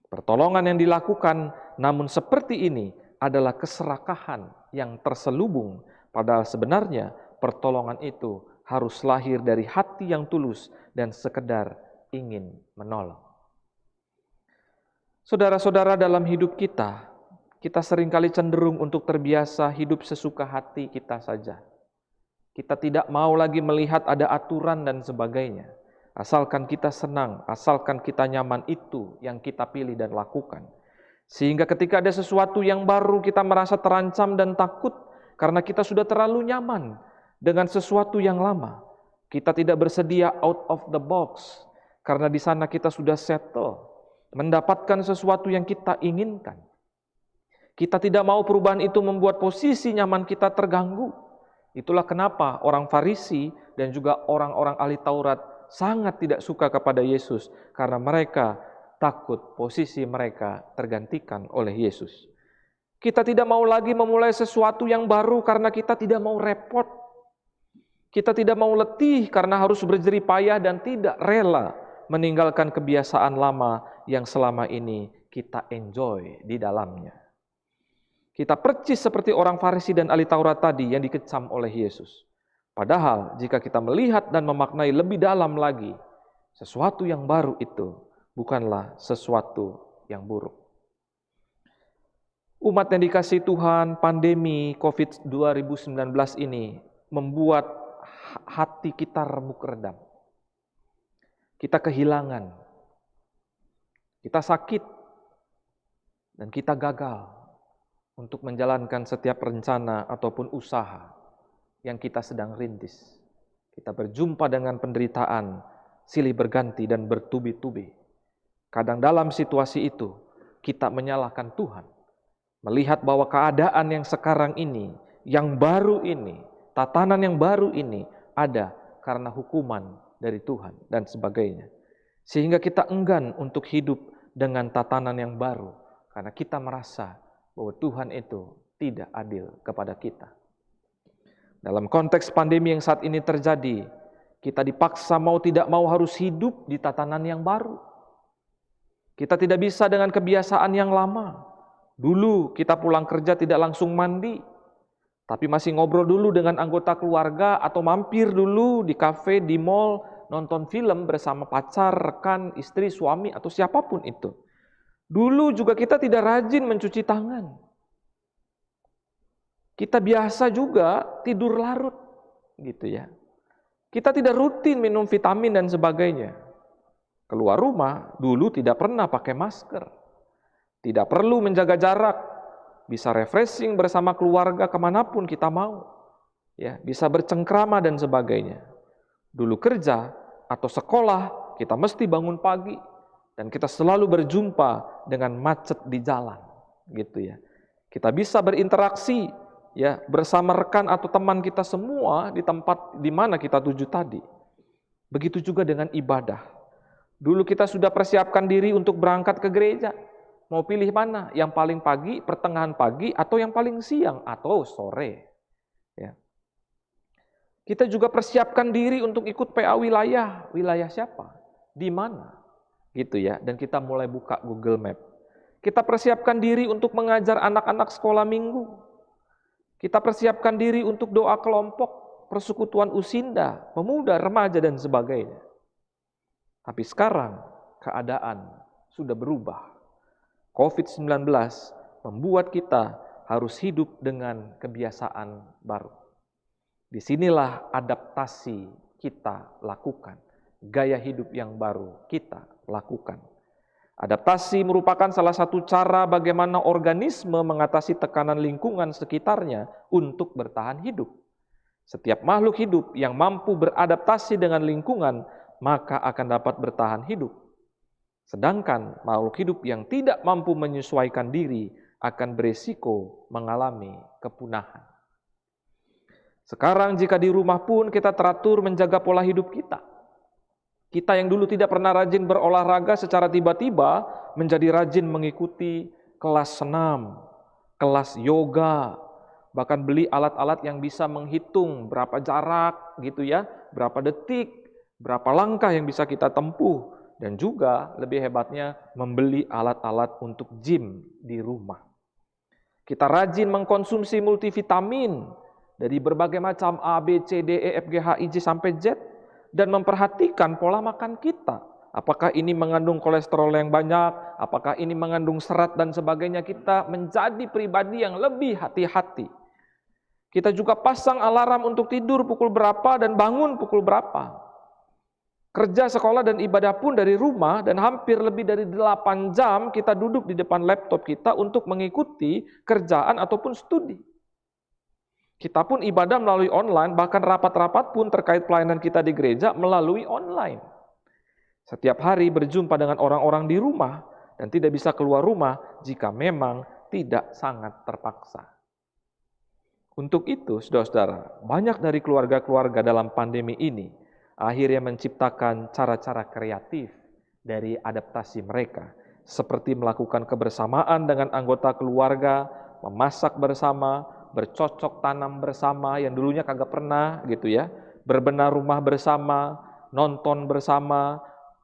Pertolongan yang dilakukan namun seperti ini adalah keserakahan yang terselubung, padahal sebenarnya pertolongan itu harus lahir dari hati yang tulus dan sekedar ingin menolong. Saudara-saudara, dalam hidup kita seringkali cenderung untuk terbiasa hidup sesuka hati kita saja. Kita tidak mau lagi melihat ada aturan dan sebagainya. Asalkan kita senang, asalkan kita nyaman, itu yang kita pilih dan lakukan. Sehingga ketika ada sesuatu yang baru kita merasa terancam dan takut karena kita sudah terlalu nyaman dengan sesuatu yang lama. Kita tidak bersedia out of the box karena di sana kita sudah settle, mendapatkan sesuatu yang kita inginkan. Kita tidak mau perubahan itu membuat posisi nyaman kita terganggu. Itulah kenapa orang Farisi dan juga orang-orang ahli Taurat sangat tidak suka kepada Yesus, karena mereka takut posisi mereka tergantikan oleh Yesus. Kita tidak mau lagi memulai sesuatu yang baru karena kita tidak mau repot. Kita tidak mau letih karena harus berjerih payah dan tidak rela meninggalkan kebiasaan lama yang selama ini kita enjoy di dalamnya. Kita percis seperti orang Farisi dan ahli Taurat tadi yang dikecam oleh Yesus. Padahal jika kita melihat dan memaknai lebih dalam lagi, sesuatu yang baru itu bukanlah sesuatu yang buruk. Umat yang dikasihi Tuhan, pandemi COVID 2019 ini membuat hati kita remuk redam. Kita kehilangan, kita sakit, dan kita gagal untuk menjalankan setiap rencana ataupun usaha yang kita sedang rintis. Kita berjumpa dengan penderitaan, silih berganti dan bertubi-tubi. Kadang dalam situasi itu, kita menyalahkan Tuhan. Melihat bahwa keadaan yang sekarang ini, yang baru ini, tatanan yang baru ini ada karena hukuman dari Tuhan dan sebagainya. Sehingga kita enggan untuk hidup dengan tatanan yang baru karena kita merasa bahwa Tuhan itu tidak adil kepada kita. Dalam konteks pandemi yang saat ini terjadi, kita dipaksa mau tidak mau harus hidup di tatanan yang baru. Kita tidak bisa dengan kebiasaan yang lama. Dulu kita pulang kerja tidak langsung mandi, tapi masih ngobrol dulu dengan anggota keluarga atau mampir dulu di kafe, di mall, nonton film bersama pacar, rekan, istri, suami, atau siapapun itu. Dulu juga kita tidak rajin mencuci tangan. Kita biasa juga tidur larut, gitu ya. Kita tidak rutin minum vitamin dan sebagainya. Keluar rumah, dulu tidak pernah pakai masker. Tidak perlu menjaga jarak, bisa refreshing bersama keluarga kemanapun kita mau, ya, bisa bercengkrama dan sebagainya. Dulu kerja atau sekolah, kita mesti bangun pagi, dan kita selalu berjumpa dengan macet di jalan, gitu ya. Kita bisa berinteraksi, ya, bersama rekan atau teman kita semua di tempat di mana kita tuju tadi. Begitu juga dengan ibadah. Dulu kita sudah persiapkan diri untuk berangkat ke gereja. Mau pilih mana? Yang paling pagi, pertengahan pagi, atau yang paling siang, atau sore. Ya. Kita juga persiapkan diri untuk ikut PA wilayah. Wilayah siapa? Di mana? Gitu ya. Dan kita mulai buka Google Map. Kita persiapkan diri untuk mengajar anak-anak sekolah minggu. Kita persiapkan diri untuk doa kelompok, persekutuan usinda, pemuda, remaja, dan sebagainya. Tapi sekarang keadaan sudah berubah. COVID-19 membuat kita harus hidup dengan kebiasaan baru. Disinilah adaptasi kita lakukan, gaya hidup yang baru kita lakukan. Adaptasi merupakan salah satu cara bagaimana organisme mengatasi tekanan lingkungan sekitarnya untuk bertahan hidup. Setiap makhluk hidup yang mampu beradaptasi dengan lingkungan, maka akan dapat bertahan hidup. Sedangkan makhluk hidup yang tidak mampu menyesuaikan diri akan beresiko mengalami kepunahan. Sekarang jika di rumah pun kita teratur menjaga pola hidup kita. Kita yang dulu tidak pernah rajin berolahraga secara tiba-tiba menjadi rajin mengikuti kelas senam, kelas yoga, bahkan beli alat-alat yang bisa menghitung berapa jarak gitu ya, berapa detik, berapa langkah yang bisa kita tempuh. Dan juga lebih hebatnya membeli alat-alat untuk gym di rumah. Kita rajin mengkonsumsi multivitamin dari berbagai macam A, B, C, D, E, F, G, H, I, J sampai Z dan memperhatikan pola makan kita. Apakah ini mengandung kolesterol yang banyak, apakah ini mengandung serat dan sebagainya. Kita menjadi pribadi yang lebih hati-hati. Kita juga pasang alarm untuk tidur pukul berapa dan bangun pukul berapa. Kerja, sekolah, dan ibadah pun dari rumah dan hampir lebih dari 8 jam kita duduk di depan laptop kita untuk mengikuti kerjaan ataupun studi. Kita pun ibadah melalui online, bahkan rapat-rapat pun terkait pelayanan kita di gereja melalui online. Setiap hari berjumpa dengan orang-orang di rumah dan tidak bisa keluar rumah jika memang tidak sangat terpaksa. Untuk itu, saudara-saudara, banyak dari keluarga-keluarga dalam pandemi ini akhirnya menciptakan cara-cara kreatif dari adaptasi mereka, seperti melakukan kebersamaan dengan anggota keluarga, memasak bersama, bercocok tanam bersama yang dulunya kagak pernah gitu ya, berbenah rumah bersama, nonton bersama,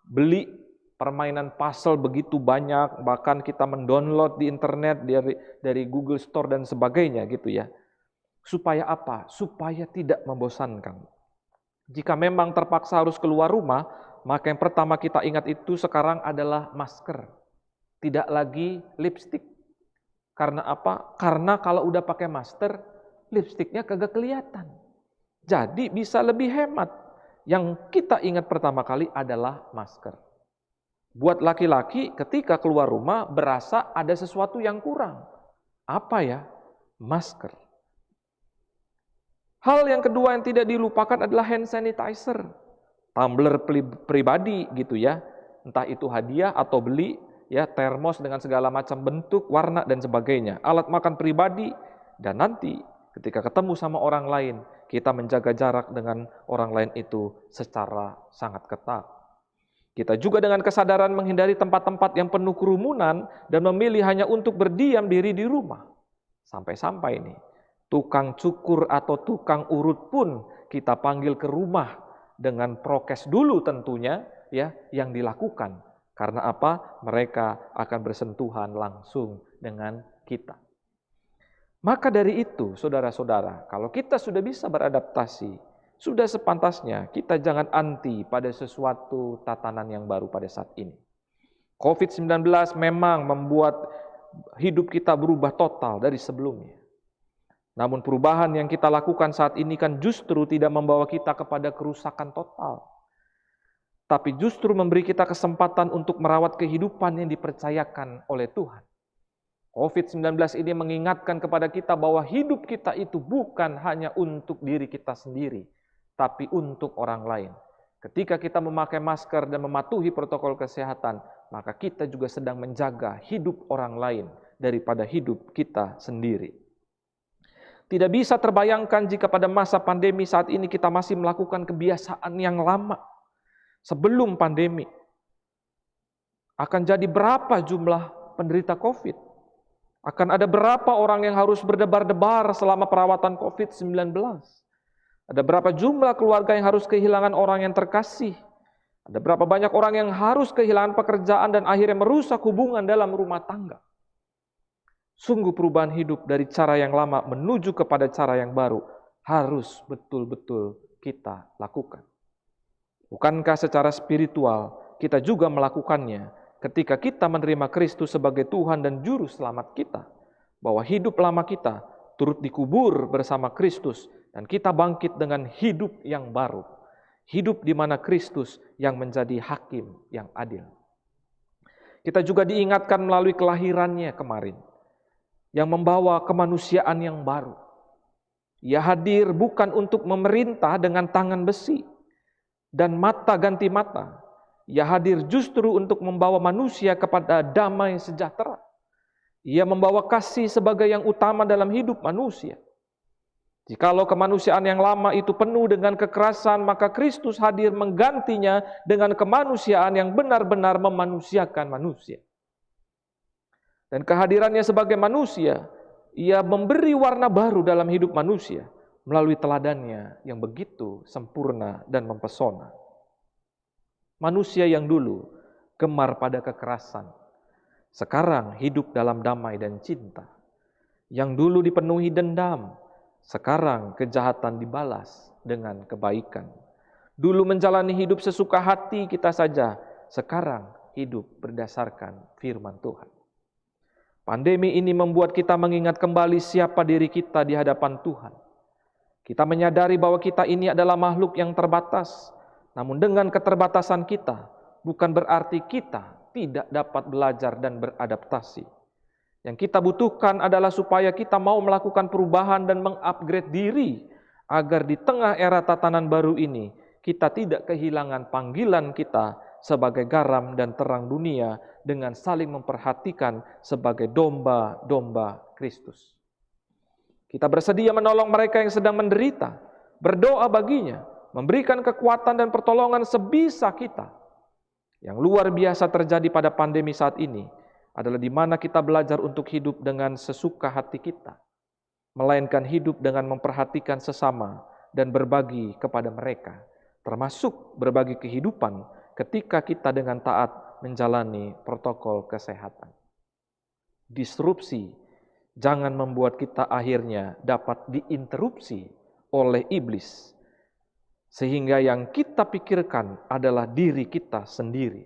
beli permainan puzzle begitu banyak, bahkan kita mendownload di internet dari Google Store dan sebagainya gitu ya. Supaya apa? Supaya tidak membosankan. Jika memang terpaksa harus keluar rumah, maka yang pertama kita ingat itu sekarang adalah masker. Tidak lagi lipstik. Karena apa? Karena kalau udah pakai masker, lipstiknya kagak kelihatan. Jadi bisa lebih hemat. Yang kita ingat pertama kali adalah masker. Buat laki-laki ketika keluar rumah berasa ada sesuatu yang kurang. Apa ya? Masker. Hal yang kedua yang tidak dilupakan adalah hand sanitizer. Tumbler pribadi gitu ya. Entah itu hadiah atau beli, ya, termos dengan segala macam bentuk, warna dan sebagainya. Alat makan pribadi, dan nanti ketika ketemu sama orang lain, kita menjaga jarak dengan orang lain itu secara sangat ketat. Kita juga dengan kesadaran menghindari tempat-tempat yang penuh kerumunan dan memilih hanya untuk berdiam diri di rumah. Sampai-sampai nih, tukang cukur atau tukang urut pun kita panggil ke rumah dengan prokes dulu tentunya ya yang dilakukan. Karena apa? Mereka akan bersentuhan langsung dengan kita. Maka dari itu, saudara-saudara, kalau kita sudah bisa beradaptasi, sudah sepantasnya kita jangan anti pada sesuatu tatanan yang baru pada saat ini. COVID-19 memang membuat hidup kita berubah total dari sebelumnya. Namun perubahan yang kita lakukan saat ini kan justru tidak membawa kita kepada kerusakan total. Tapi justru memberi kita kesempatan untuk merawat kehidupan yang dipercayakan oleh Tuhan. COVID-19 ini mengingatkan kepada kita bahwa hidup kita itu bukan hanya untuk diri kita sendiri, tapi untuk orang lain. Ketika kita memakai masker dan mematuhi protokol kesehatan, maka kita juga sedang menjaga hidup orang lain daripada hidup kita sendiri. Tidak bisa terbayangkan jika pada masa pandemi saat ini kita masih melakukan kebiasaan yang lama. Sebelum pandemi, akan jadi berapa jumlah penderita COVID? Akan ada berapa orang yang harus berdebar-debar selama perawatan COVID-19? Ada berapa jumlah keluarga yang harus kehilangan orang yang terkasih? Ada berapa banyak orang yang harus kehilangan pekerjaan dan akhirnya merusak hubungan dalam rumah tangga? Sungguh perubahan hidup dari cara yang lama menuju kepada cara yang baru harus betul-betul kita lakukan. Bukankah secara spiritual kita juga melakukannya ketika kita menerima Kristus sebagai Tuhan dan Juru Selamat kita? Bahwa hidup lama kita turut dikubur bersama Kristus dan kita bangkit dengan hidup yang baru. Hidup di mana Kristus yang menjadi hakim yang adil. Kita juga diingatkan melalui kelahirannya kemarin, yang membawa kemanusiaan yang baru. Ia hadir bukan untuk memerintah dengan tangan besi dan mata ganti mata. Ia hadir justru untuk membawa manusia kepada damai sejahtera. Ia membawa kasih sebagai yang utama dalam hidup manusia. Jikalau kemanusiaan yang lama itu penuh dengan kekerasan, maka Kristus hadir menggantinya dengan kemanusiaan yang benar-benar memanusiakan manusia. Dan kehadirannya sebagai manusia, ia memberi warna baru dalam hidup manusia melalui teladannya yang begitu sempurna dan mempesona. Manusia yang dulu gemar pada kekerasan, sekarang hidup dalam damai dan cinta. Yang dulu dipenuhi dendam, sekarang kejahatan dibalas dengan kebaikan. Dulu menjalani hidup sesuka hati kita saja, sekarang hidup berdasarkan firman Tuhan. Pandemi ini membuat kita mengingat kembali siapa diri kita di hadapan Tuhan. Kita menyadari bahwa kita ini adalah makhluk yang terbatas, namun dengan keterbatasan kita, bukan berarti kita tidak dapat belajar dan beradaptasi. Yang kita butuhkan adalah supaya kita mau melakukan perubahan dan mengupgrade diri, agar di tengah era tatanan baru ini, kita tidak kehilangan panggilan kita sebagai garam dan terang dunia dengan saling memperhatikan sebagai domba-domba Kristus. Kita bersedia menolong mereka yang sedang menderita, berdoa baginya, memberikan kekuatan dan pertolongan sebisa kita. Yang luar biasa terjadi pada pandemi saat ini adalah di mana kita belajar untuk hidup dengan sesuka hati kita, melainkan hidup dengan memperhatikan sesama dan berbagi kepada mereka, termasuk berbagi kehidupan ketika kita dengan taat menjalani protokol kesehatan. Disrupsi jangan membuat kita akhirnya dapat diinterupsi oleh iblis, sehingga yang kita pikirkan adalah diri kita sendiri.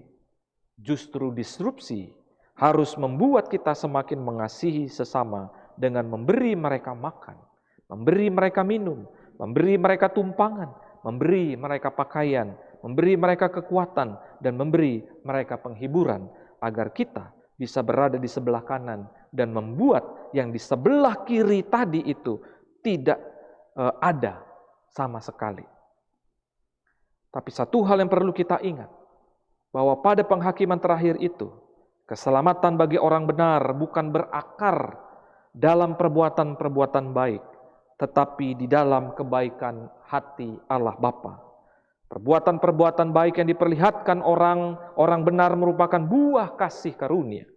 Justru disrupsi harus membuat kita semakin mengasihi sesama dengan memberi mereka makan, memberi mereka minum, memberi mereka tumpangan, memberi mereka pakaian, memberi mereka kekuatan, dan memberi mereka penghiburan, agar kita bisa berada di sebelah kanan dan membuat yang di sebelah kiri tadi itu tidak ada sama sekali. Tapi satu hal yang perlu kita ingat, bahwa pada penghakiman terakhir itu, keselamatan bagi orang benar bukan berakar dalam perbuatan-perbuatan baik, tetapi di dalam kebaikan hati Allah Bapa. Perbuatan-perbuatan baik yang diperlihatkan orang benar merupakan buah kasih karunia.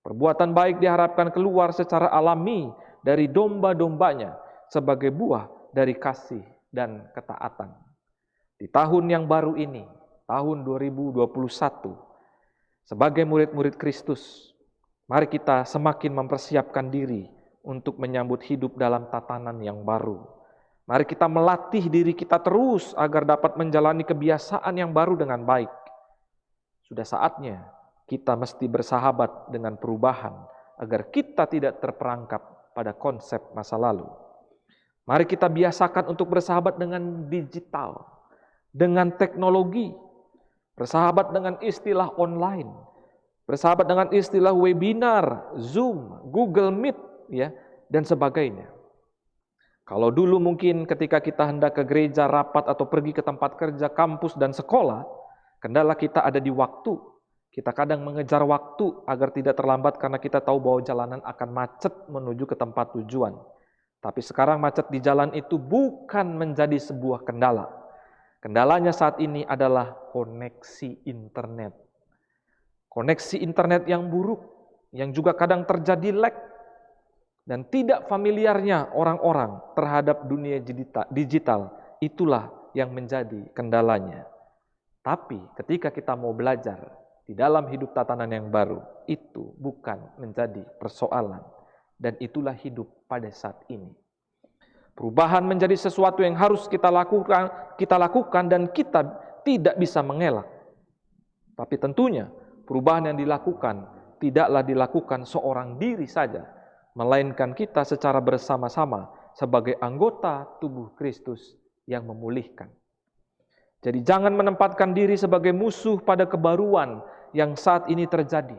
Perbuatan baik diharapkan keluar secara alami dari domba-dombanya sebagai buah dari kasih dan ketaatan. Di tahun yang baru ini, tahun 2021, sebagai murid-murid Kristus, mari kita semakin mempersiapkan diri untuk menyambut hidup dalam tatanan yang baru. Mari kita melatih diri kita terus agar dapat menjalani kebiasaan yang baru dengan baik. Sudah saatnya kita mesti bersahabat dengan perubahan agar kita tidak terperangkap pada konsep masa lalu. Mari kita biasakan untuk bersahabat dengan digital, dengan teknologi, bersahabat dengan istilah online, bersahabat dengan istilah webinar, Zoom, Google Meet, ya, dan sebagainya. Kalau dulu mungkin ketika kita hendak ke gereja, rapat, atau pergi ke tempat kerja, kampus, dan sekolah, kendala kita ada di waktu. Kita kadang mengejar waktu agar tidak terlambat karena kita tahu bahwa jalanan akan macet menuju ke tempat tujuan. Tapi sekarang macet di jalan itu bukan menjadi sebuah kendala. Kendalanya saat ini adalah koneksi internet. Koneksi internet yang buruk, yang juga kadang terjadi lag, dan tidak familiarnya orang-orang terhadap dunia digital, itulah yang menjadi kendalanya. Tapi ketika kita mau belajar di dalam hidup tatanan yang baru, itu bukan menjadi persoalan. Dan itulah hidup pada saat ini. Perubahan menjadi sesuatu yang harus kita lakukan dan kita tidak bisa mengelak. Tapi tentunya perubahan yang dilakukan tidaklah dilakukan seorang diri saja, melainkan kita secara bersama-sama sebagai anggota tubuh Kristus yang memulihkan. Jadi jangan menempatkan diri sebagai musuh pada kebaruan yang saat ini terjadi.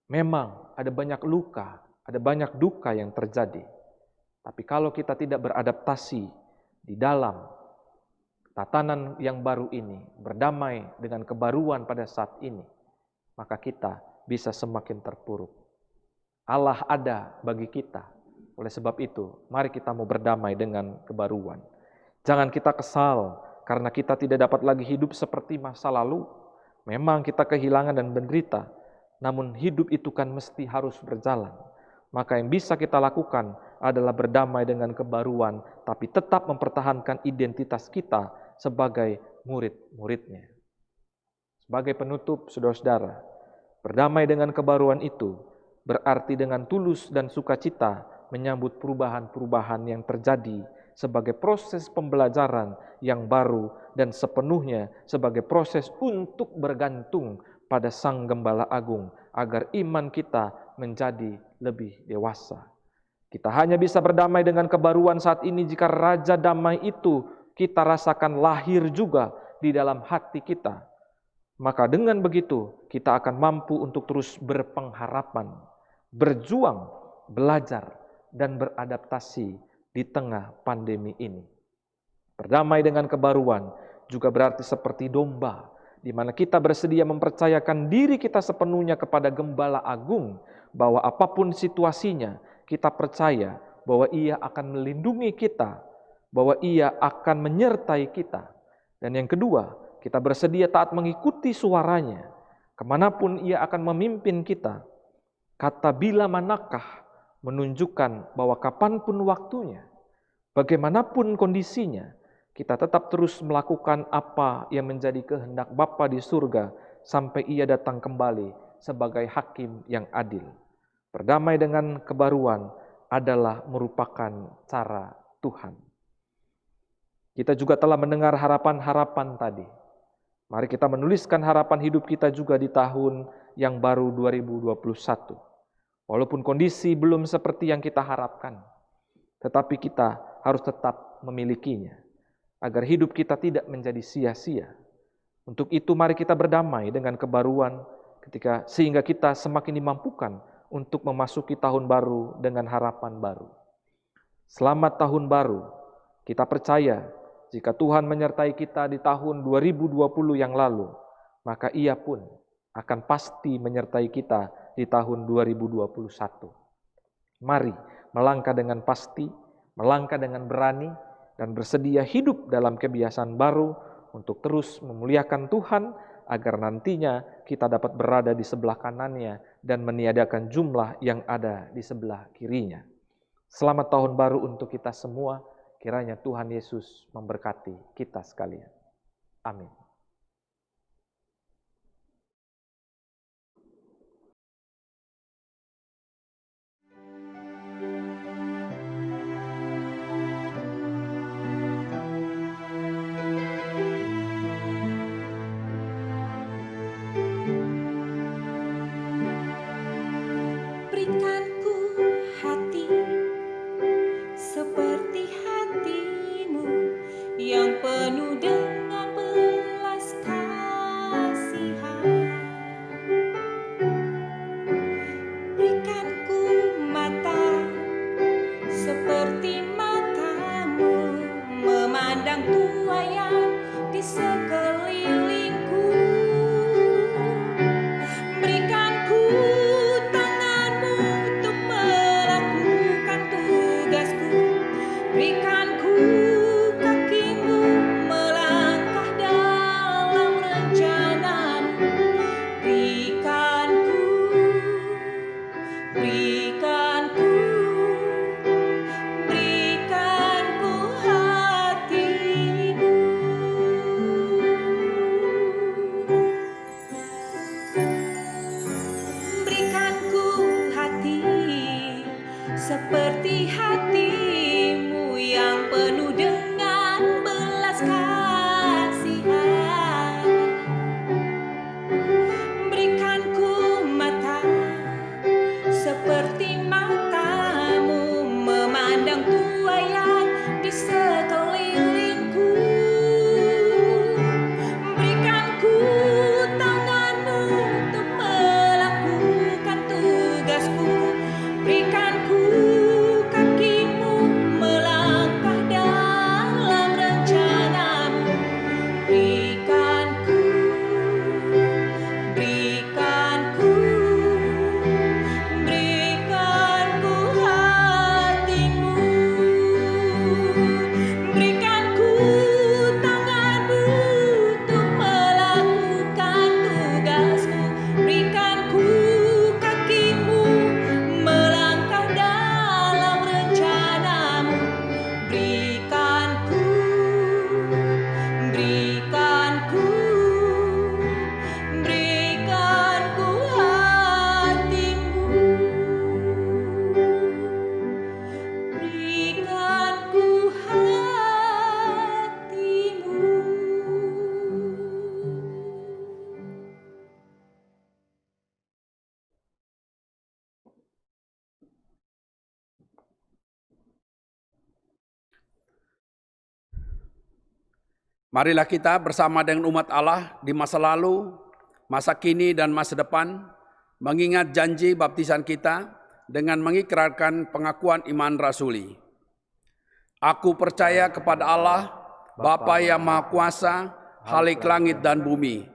Memang ada banyak luka, ada banyak duka yang terjadi. Tapi kalau kita tidak beradaptasi di dalam tatanan yang baru ini, berdamai dengan kebaruan pada saat ini, maka kita bisa semakin terpuruk. Allah ada bagi kita. Oleh sebab itu, mari kita mau berdamai dengan kebaruan. Jangan kita kesal karena kita tidak dapat lagi hidup seperti masa lalu. Memang kita kehilangan dan menderita, namun hidup itu kan mesti harus berjalan. Maka yang bisa kita lakukan adalah berdamai dengan kebaruan, tapi tetap mempertahankan identitas kita sebagai murid-muridnya. Sebagai penutup, saudara-saudara, berdamai dengan kebaruan itu berarti dengan tulus dan sukacita menyambut perubahan-perubahan yang terjadi sebagai proses pembelajaran yang baru dan sepenuhnya sebagai proses untuk bergantung pada Sang Gembala Agung agar iman kita menjadi lebih dewasa. Kita hanya bisa berdamai dengan kebaruan saat ini jika Raja Damai itu kita rasakan lahir juga di dalam hati kita. Maka dengan begitu kita akan mampu untuk terus berpengharapan, berjuang, belajar, dan beradaptasi di tengah pandemi ini. Berdamai dengan kebaruan juga berarti seperti domba, di mana kita bersedia mempercayakan diri kita sepenuhnya kepada Gembala Agung, bahwa apapun situasinya, kita percaya bahwa Ia akan melindungi kita, bahwa Ia akan menyertai kita. Dan yang kedua, kita bersedia taat mengikuti suaranya, kemanapun Ia akan memimpin kita. Kata bila manakah menunjukkan bahwa kapanpun waktunya, bagaimanapun kondisinya, kita tetap terus melakukan apa yang menjadi kehendak Bapa di surga sampai Ia datang kembali sebagai hakim yang adil. Berdamai dengan kebaruan adalah merupakan cara Tuhan. Kita juga telah mendengar harapan-harapan tadi. Mari kita menuliskan harapan hidup kita juga di tahun yang baru 2021. Walaupun kondisi belum seperti yang kita harapkan, tetapi kita harus tetap memilikinya, agar hidup kita tidak menjadi sia-sia. Untuk itu mari kita berdamai dengan kebaruan sehingga kita semakin dimampukan untuk memasuki tahun baru dengan harapan baru. Selamat tahun baru. Kita percaya jika Tuhan menyertai kita di tahun 2020 yang lalu, maka Ia pun akan pasti menyertai kita di tahun 2021. Mari melangkah dengan pasti, melangkah dengan berani, dan bersedia hidup dalam kebiasaan baru untuk terus memuliakan Tuhan, agar nantinya kita dapat berada di sebelah kanannya dan meniadakan jumlah yang ada di sebelah kirinya. Selamat tahun baru untuk kita semua. Kiranya Tuhan Yesus memberkati kita sekalian. Amin. Berikan ku hati seperti hatimu yang penuh dengan belas kasihan. Berikan ku mata seperti matamu memandang tuaian di sekelilingku. Berikan ku tanganmu untuk melakukan tugasku. Berikan ku kakimu melangkah dalam rencanamu. Berikan ku hatimu. Berikan ku hati seperti hatimu yang penuh dengan belas kasihan. Berikan ku mata seperti matamu memandang tuaian di sekelilingku. Berikan ku tanganmu untuk melakukan tugasku. Berikan ku kakimu melangkah dalam rencanamu. Berikan ku hatimu. Berikan ku tanganmu untuk melakukan tugasmu. Berikan ku kakimu melangkah dalam rencanamu. Berikan ku hatimu. Berikan ku hatimu. Marilah kita bersama dengan umat Allah di masa lalu, masa kini, dan masa depan, mengingat janji baptisan kita dengan mengikrarkan pengakuan iman rasuli. Aku percaya kepada Allah, Bapa yang Maha Kuasa, Khalik langit dan bumi,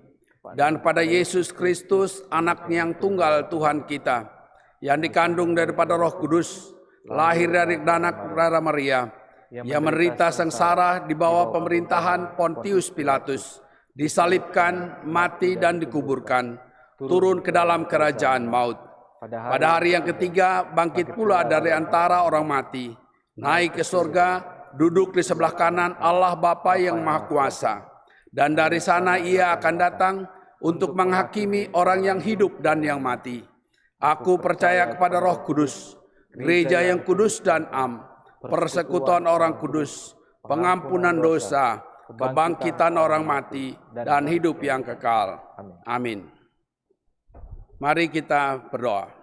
dan pada Yesus Kristus, Anaknya yang tunggal Tuhan kita, yang dikandung daripada Roh Kudus, lahir dari anak Rara Maria, yang menderita sengsara di bawah pemerintahan Pontius Pilatus, disalibkan, mati dan dikuburkan, turun ke dalam kerajaan maut. Pada hari yang ketiga bangkit pula dari antara orang mati, naik ke surga, duduk di sebelah kanan Allah Bapa yang Maha Kuasa. Dan dari sana ia akan datang untuk menghakimi orang yang hidup dan yang mati. Aku percaya kepada Roh Kudus, gereja yang kudus dan am, persekutuan orang kudus, pengampunan dosa, kebangkitan orang mati, dan hidup yang kekal. Amin. Mari kita berdoa.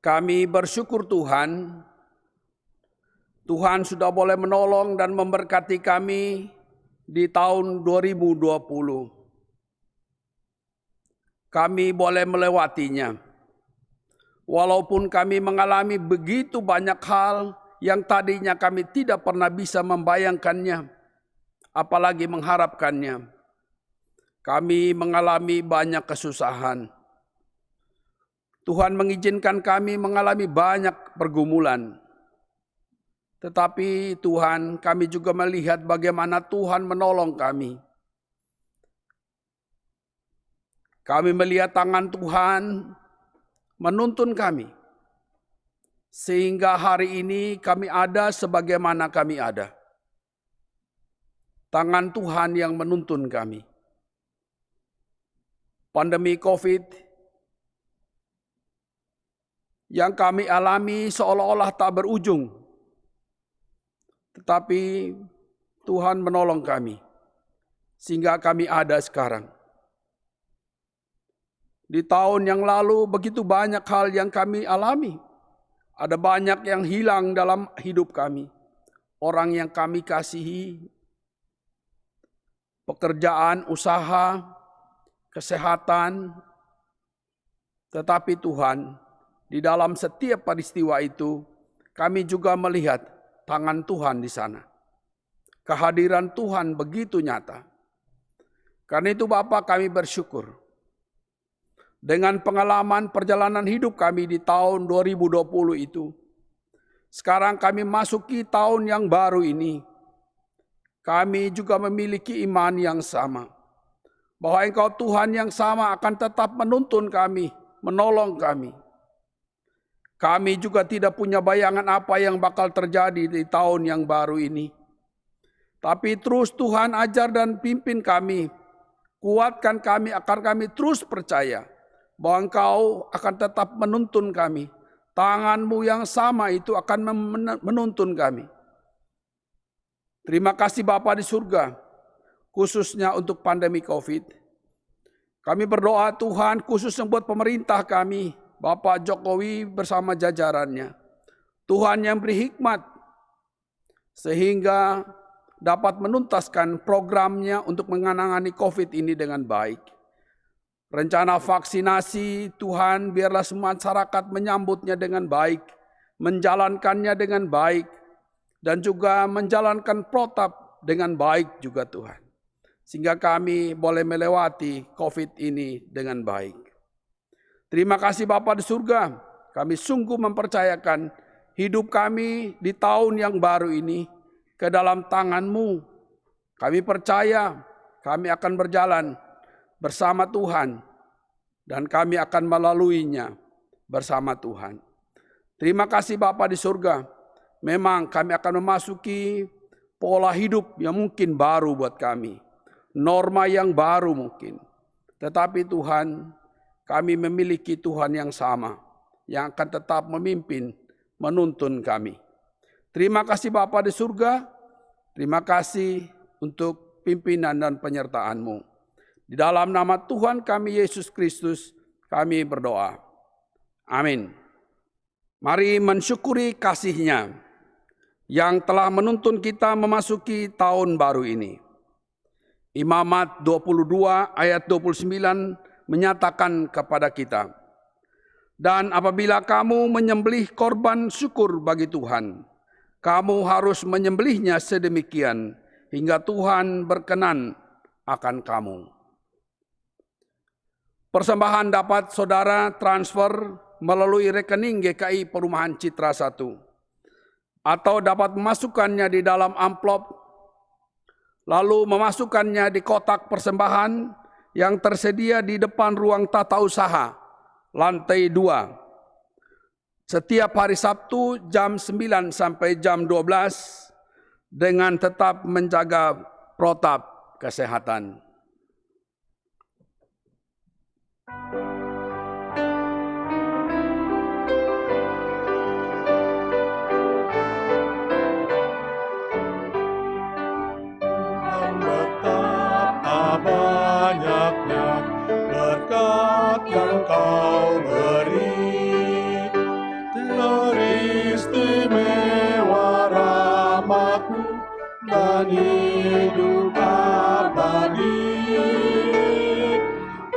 Kami bersyukur Tuhan, Tuhan sudah boleh menolong dan memberkati kami di tahun 2020. Kami boleh melewatinya. Walaupun kami mengalami begitu banyak hal yang tadinya kami tidak pernah bisa membayangkannya, apalagi mengharapkannya. Kami mengalami banyak kesusahan. Tuhan mengizinkan kami mengalami banyak pergumulan. Tetapi Tuhan, kami juga melihat bagaimana Tuhan menolong kami. Kami melihat tangan Tuhan menuntun kami. Sehingga hari ini kami ada sebagaimana kami ada. Tangan Tuhan yang menuntun kami. Pandemi COVID yang kami alami seolah-olah tak berujung. Tetapi Tuhan menolong kami. Sehingga kami ada sekarang. Di tahun yang lalu begitu banyak hal yang kami alami. Ada banyak yang hilang dalam hidup kami. Orang yang kami kasihi. Pekerjaan, usaha, kesehatan. Tetapi Tuhan, di dalam setiap peristiwa itu, kami juga melihat tangan Tuhan di sana. Kehadiran Tuhan begitu nyata. Karena itu Bapa, kami bersyukur. Dengan pengalaman perjalanan hidup kami di tahun 2020 itu, sekarang kami masuki tahun yang baru ini. Kami juga memiliki iman yang sama. Bahwa Engkau Tuhan yang sama akan tetap menuntun kami, menolong kami. Kami juga tidak punya bayangan apa yang bakal terjadi di tahun yang baru ini. Tapi terus Tuhan ajar dan pimpin kami. Kuatkan kami agar kami terus percaya bahwa Engkau akan tetap menuntun kami. Tangan-Mu yang sama itu akan menuntun kami. Terima kasih Bapa di surga, khususnya untuk pandemi COVID. Kami berdoa Tuhan khususnya buat pemerintah kami, Bapak Jokowi bersama jajarannya. Tuhan yang beri hikmat sehingga dapat menuntaskan programnya untuk menangani COVID ini dengan baik. Rencana vaksinasi Tuhan biarlah semua masyarakat menyambutnya dengan baik, menjalankannya dengan baik, dan juga menjalankan protap dengan baik juga Tuhan. Sehingga kami boleh melewati COVID ini dengan baik. Terima kasih Bapa di surga, kami sungguh mempercayakan hidup kami di tahun yang baru ini ke dalam tangan-Mu. Kami percaya kami akan berjalan bersama Tuhan dan kami akan melaluinya bersama Tuhan. Terima kasih Bapa di surga. Memang kami akan memasuki pola hidup yang mungkin baru buat kami. Norma yang baru mungkin. Tetapi Tuhan, kami memiliki Tuhan yang sama, yang akan tetap memimpin, menuntun kami. Terima kasih Bapa di surga, terima kasih untuk pimpinan dan penyertaan-Mu. Di dalam nama Tuhan kami Yesus Kristus, kami berdoa. Amin. Mari mensyukuri kasih-Nya yang telah menuntun kita memasuki tahun baru ini. Imamat 22 ayat 29 menyatakan kepada kita, dan apabila kamu menyembelih korban syukur bagi Tuhan, kamu harus menyembelihnya sedemikian hingga Tuhan berkenan akan kamu. Persembahan dapat saudara transfer melalui rekening GKI Perumahan Citra 1 atau dapat memasukkannya di dalam amplop lalu memasukkannya di kotak persembahan yang tersedia di depan ruang tata usaha lantai 2. setiap hari Sabtu jam 9 sampai jam 12 dengan tetap menjaga protap kesehatan. Betapa banyaknya berkat yang Kau beri, teristimewa rahmat-Mu dan hidup abadi.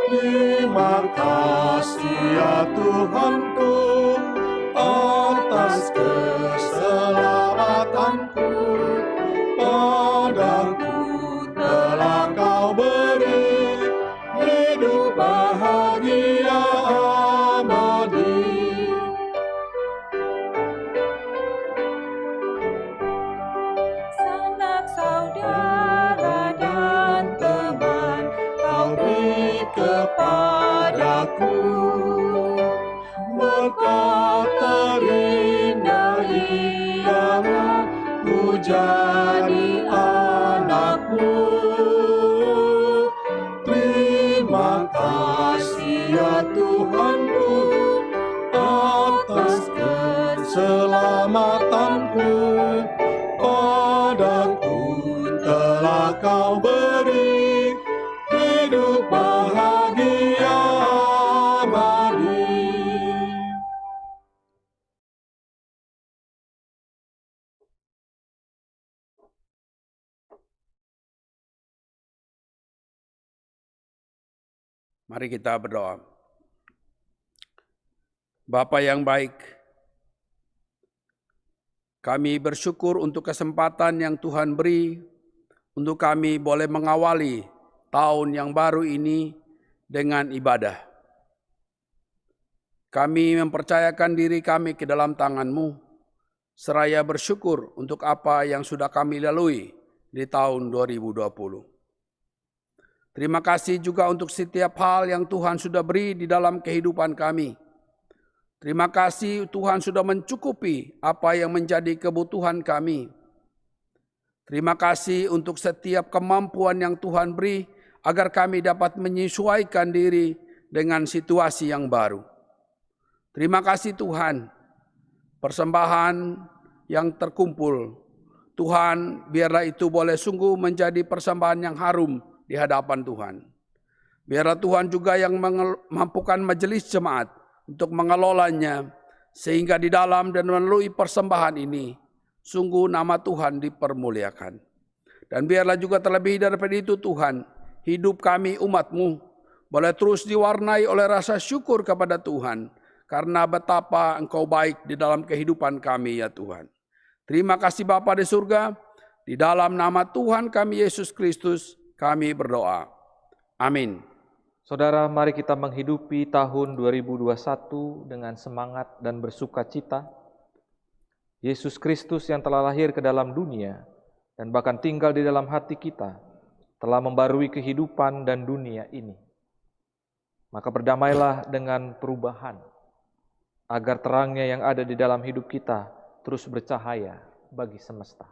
Terima kasih ya Tuhanku atas keselamatanku, padaku telah Kau beri hidup bahagia abadi. Sanak saudara dan teman Kau beri Kepadaku berkat terindah ialah ku jadi anak-Mu. Terima kasih ya Tuhanku atas keselamatanku, padaku telah Kau beri hidup bahagia abadi. Mari kita berdoa. Bapa yang baik, kami bersyukur untuk kesempatan yang Tuhan beri untuk kami boleh mengawali tahun yang baru ini dengan ibadah. Kami mempercayakan diri kami ke dalam tangan-Mu, seraya bersyukur untuk apa yang sudah kami lalui di tahun 2020. Terima kasih juga untuk setiap hal yang Tuhan sudah beri di dalam kehidupan kami. Terima kasih Tuhan sudah mencukupi apa yang menjadi kebutuhan kami. Terima kasih untuk setiap kemampuan yang Tuhan beri agar kami dapat menyesuaikan diri dengan situasi yang baru. Terima kasih Tuhan, persembahan yang terkumpul. Tuhan, biarlah itu boleh sungguh menjadi persembahan yang harum di hadapan Tuhan. Biarlah Tuhan juga yang mampukan majelis jemaat untuk mengelolanya, sehingga di dalam dan melalui persembahan ini, sungguh nama Tuhan dipermuliakan. Dan biarlah juga terlebih daripada itu Tuhan, hidup kami umat-Mu boleh terus diwarnai oleh rasa syukur kepada Tuhan, karena betapa Engkau baik di dalam kehidupan kami ya Tuhan. Terima kasih Bapa di surga, di dalam nama Tuhan kami Yesus Kristus, kami berdoa. Amin. Saudara, mari kita menghidupi tahun 2021 dengan semangat dan bersuka cita. Yesus Kristus yang telah lahir ke dalam dunia dan bahkan tinggal di dalam hati kita, telah membarui kehidupan dan dunia ini. Maka berdamailah dengan perubahan, agar terangnya yang ada di dalam hidup kita terus bercahaya bagi semesta.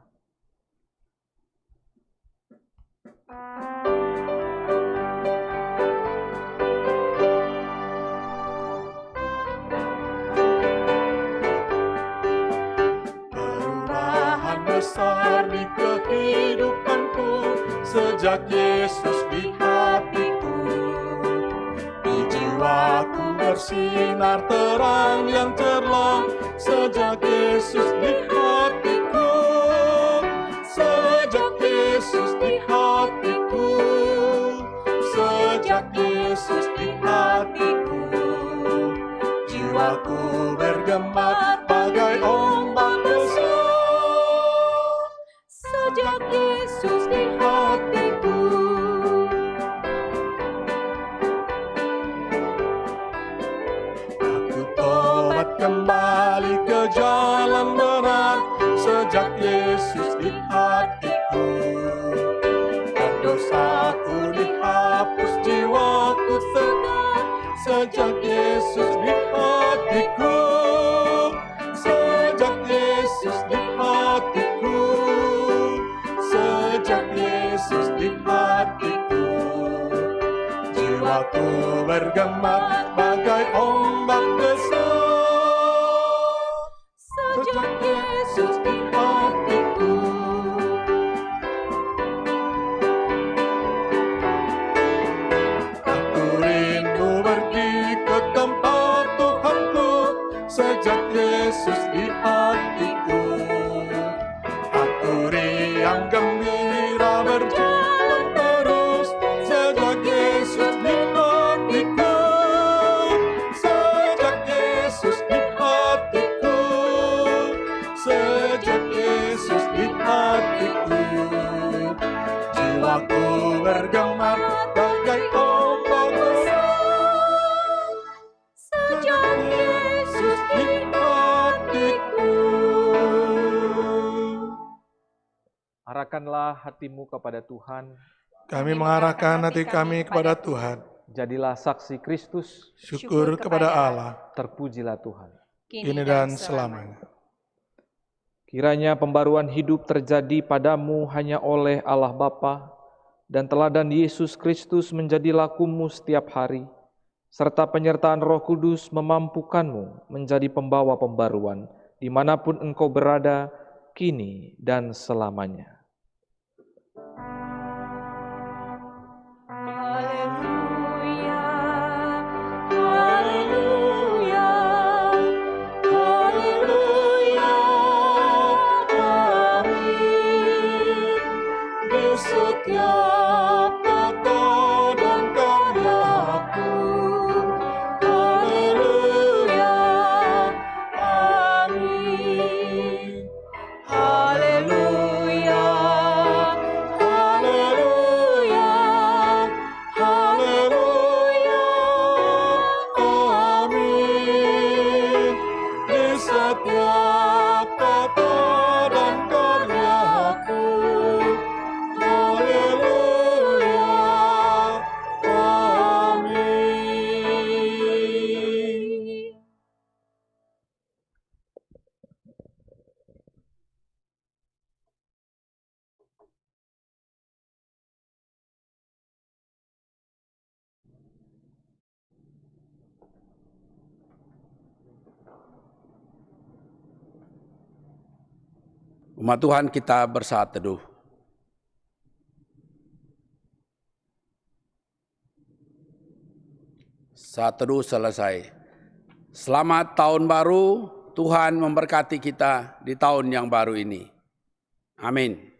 Besar di kehidupanku sejak Yesus di hatiku. Di jiwaku bersinar terang yang cerlah sejak Yesus di hatiku. Sejak Yesus di hatiku. Sejak Yesus di hatiku. Jiwaku bergema bagai ombak besar. Sejak Yesus di hatiku. Aku tobat kembali ke jalan benar sejak Yesus di hatiku. Dan dosaku dihapus, jiwaku tenang sejak Yesus di hatiku. bergema bagai ombak besar. Sejak Yesus di hatiku, aku rindu pergi ke tempat Tuhanku. Sejak Yesus di hatiku, aku riang gembira berjalan terus. Sejak Yesus di hatiku, sejak Yesus di hatiku, sejak Yesus di hatiku, jiwaku bergema bagai ombak besar. Sejak Yesus di hatiku. Arahkanlah hatimu kepada Tuhan. Kami mengarahkan hati kami kepada Tuhan. Jadilah saksi Kristus. Syukur kepada Allah. Terpujilah Tuhan. Kini dan selamanya. Kiranya pembaruan hidup terjadi padamu hanya oleh Allah Bapa, dan teladan Yesus Kristus menjadi lakumu setiap hari, serta penyertaan Roh Kudus memampukanmu menjadi pembawa pembaruan dimanapun engkau berada, kini dan selamanya. Setiap kata dan karyaku, haleluya, amin. Haleluya, haleluya, haleluya, amin. Di setiap kata dan karyaku, haleluya, amin. Umat Tuhan, kita bersaat teduh. Saat teduh selesai. Selamat tahun baru, Tuhan memberkati kita di tahun yang baru ini. Amin.